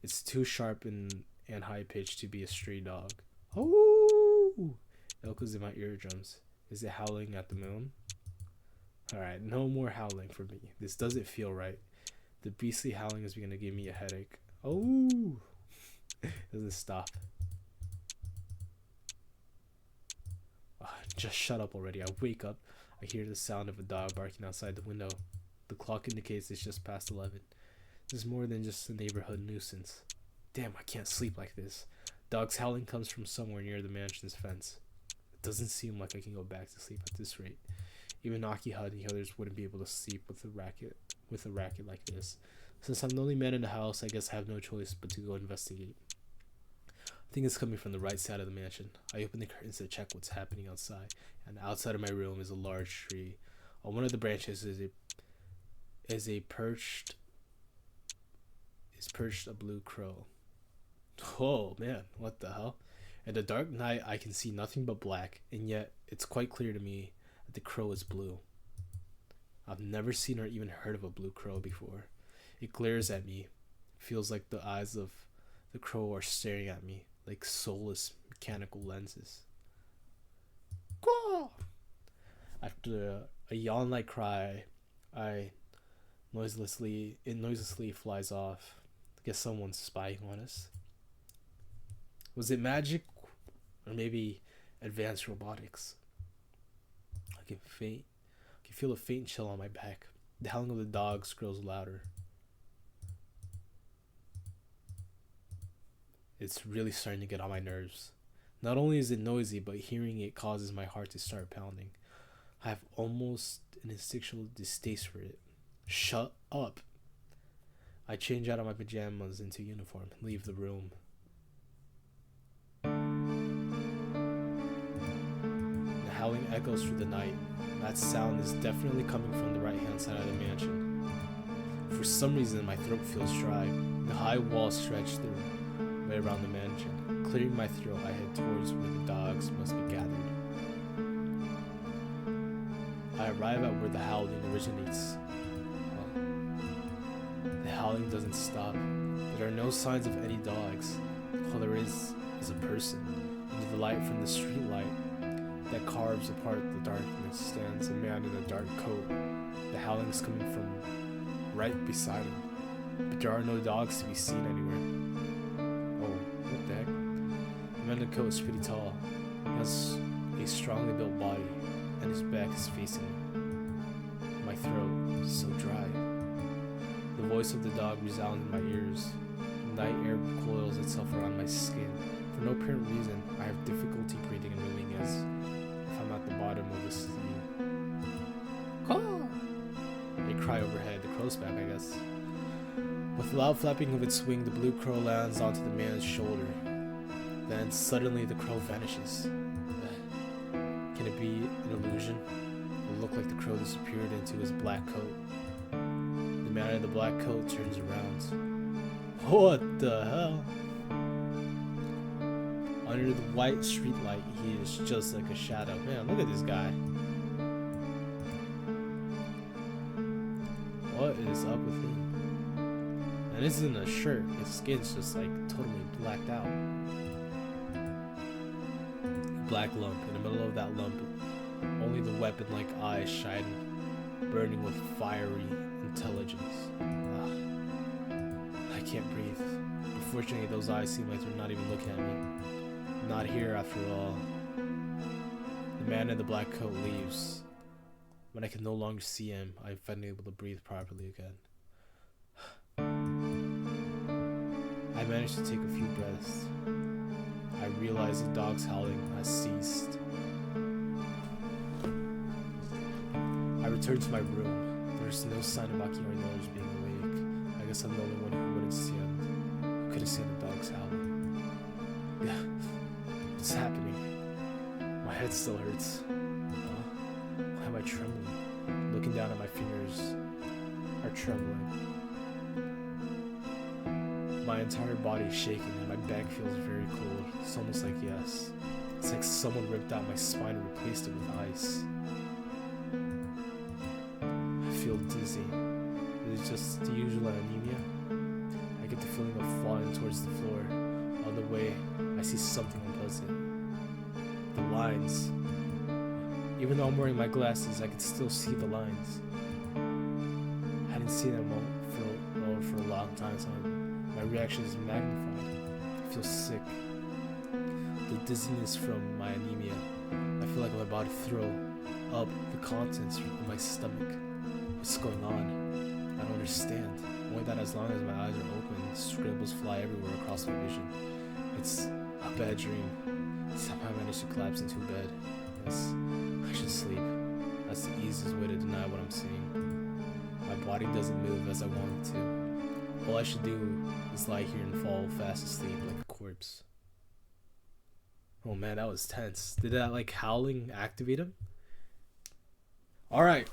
It's too sharp and high-pitched to be a stray dog. Oh! It echoes in my eardrums. Is it howling at the moon? Alright, no more howling for me. This doesn't feel right. The beastly howling is going to give me a headache. Oh! Doesn't stop. Just shut up already. I wake up. I hear the sound of a dog barking outside the window. The clock indicates it's just past 11. This is more than just a neighborhood nuisance. Damn, I can't sleep like this. Dog's howling comes from somewhere near the mansion's fence. It doesn't seem like I can go back to sleep at this rate. Even Akiha and the others wouldn't be able to sleep with a racket like this. Since I'm the only man in the house, I guess I have no choice but to go investigate. I think it's coming from the right side of the mansion. I open the curtains to check what's happening outside, and outside of my room is a large tree. On one of the branches is perched a blue crow. Oh man, what the hell? In the dark night, I can see nothing but black, and yet it's quite clear to me that the crow is blue. I've never seen or even heard of a blue crow before. It glares at me. It feels like the eyes of the crow are staring at me like soulless mechanical lenses. Quaw! After a yawn-like cry, it noiselessly flies off. I guess someone's spying on us. Was it magic, or maybe advanced robotics? I can feel a faint chill on my back. The howling of the dogs grows louder. It's really starting to get on my nerves. Not only is it noisy, but hearing it causes my heart to start pounding. I have almost an instinctual distaste for it. Shut up. I change out of my pajamas into uniform and leave the room. The howling echoes through the night. That sound is definitely coming from the right hand side of the mansion. For some reason, my throat feels dry. The high walls stretch through way around the mansion. Clearing my throat, I head towards where the dogs must be gathered. I arrive at where the howling originates. The howling doesn't stop. There are no signs of any dogs. All there is a person. Under the light from the street light that carves apart the darkness stands a man in a dark coat. The howling is coming from right beside him, but there are no dogs to be seen anywhere. Oh, what the heck? The man in the coat is pretty tall. He has a strongly built body, and his back is facing me. My throat is so dry. The voice of the dog resounds in my ears. Night air coils itself around my skin. For no apparent reason, I have difficulty breathing and moving as if I'm at the bottom of the sea. Caw! A cry overhead. The crow's back, I guess. With loud flapping of its wing, the blue crow lands onto the man's shoulder. Then suddenly the crow vanishes. Can it be an illusion? It looked like the crow disappeared into his black coat. The man in the black coat turns around. What the hell? Under the white streetlight, he is just like a shadow. Man, look at this guy. What is up with him? And this isn't a shirt. His skin's just like totally blacked out. A black lump. In the middle of that lump, only the weapon-like eyes shine, burning with fiery intelligence. I can't breathe. Unfortunately, those eyes seem like they're not even looking at me. Not here after all. The man in the black coat leaves. When I can no longer see him, I'm finally able to breathe properly again. I managed to take a few breaths. I realize the dog's howling has ceased. I return to my room. There's no sign of Aki or the others being awake. I guess I'm the only one who couldn't see the dogs howling. Yeah, what's happening? My head still hurts. Why am I trembling? Looking down at my fingers are trembling. My entire body is shaking and my back feels very cold. It's almost like yes. It's like someone ripped out my spine and replaced it with ice. I feel dizzy. Is it just the usual anemia? I get the feeling of falling towards the floor. On the way, I see something unpleasant. The lines. Even though I'm wearing my glasses, I can still see the lines. I hadn't seen them for a long time, so my reaction is magnified. I feel sick. The dizziness from my anemia. I feel like I'm about to throw up the contents of my stomach. What's going on? I don't understand. Only that as long as my eyes are open, scribbles fly everywhere across my vision. It's a bad dream. Somehow I managed to collapse into bed. Yes, I should sleep. That's the easiest way to deny what I'm seeing. My body doesn't move as I want it to. All I should do is lie here and fall fast asleep like a corpse. Oh man, that was tense. Did that like howling activate him? Alright.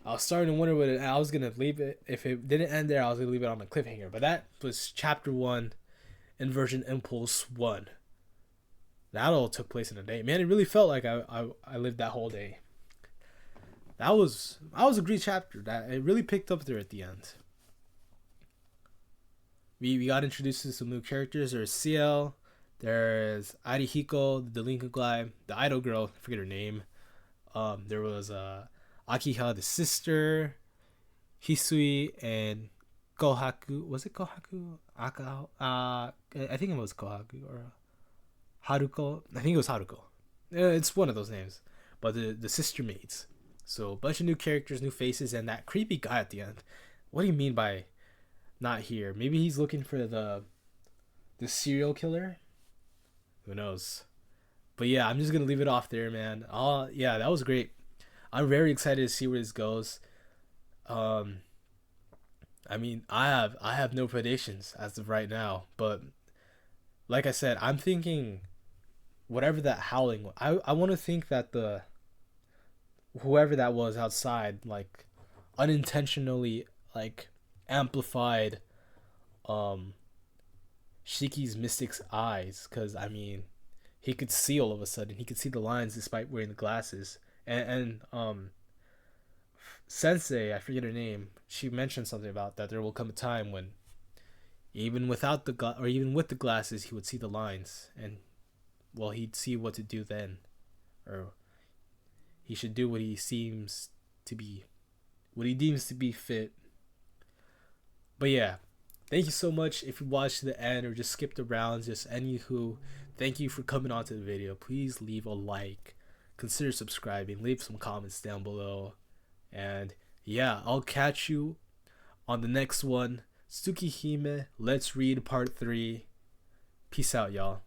I was starting to wonder what I was going to leave it. If it didn't end there, I was going to leave it on a cliffhanger. But that was chapter 1, Inversion Impulse 1. That all took place in a day. Man, it really felt like I lived that whole day. That was a great chapter. That it really picked up there at the end. We got introduced to some new characters. There's CL, there's Arihiko, the delinquent guy, the idol girl, I forget her name. There was Akiha, the sister, Hisui, and Kohaku. Was it Kohaku? I think it was Kohaku or Haruko. I think it was Haruko. It's one of those names. But the sister maids. So a bunch of new characters, new faces, and that creepy guy at the end. What do you mean by not here? Maybe he's looking for the the serial killer? Who knows? But yeah, I'm just gonna leave it off there, man. Yeah, that was great. I'm very excited to see where this goes. Um, I mean, I have no predictions as of right now, but like I said, I'm thinking whatever that howling. I want to think that the whoever that was outside, like, unintentionally, like, amplified um Shiki's mystic's eyes, because I mean, he could see all of a sudden. He could see the lines despite wearing the glasses. And Sensei, I forget her name. She mentioned something about that there will come a time when even without or even with the glasses, he would see the lines, and well, he'd see what to do then, or he should do what he seems to be, what he deems to be fit. But yeah, thank you so much if you watched to the end or just skipped around. Just anywho, thank you for coming on to the video. Please leave a like, consider subscribing, leave some comments down below, and yeah, I'll catch you on the next one. Tsukihime, let's read part 3. Peace out, y'all.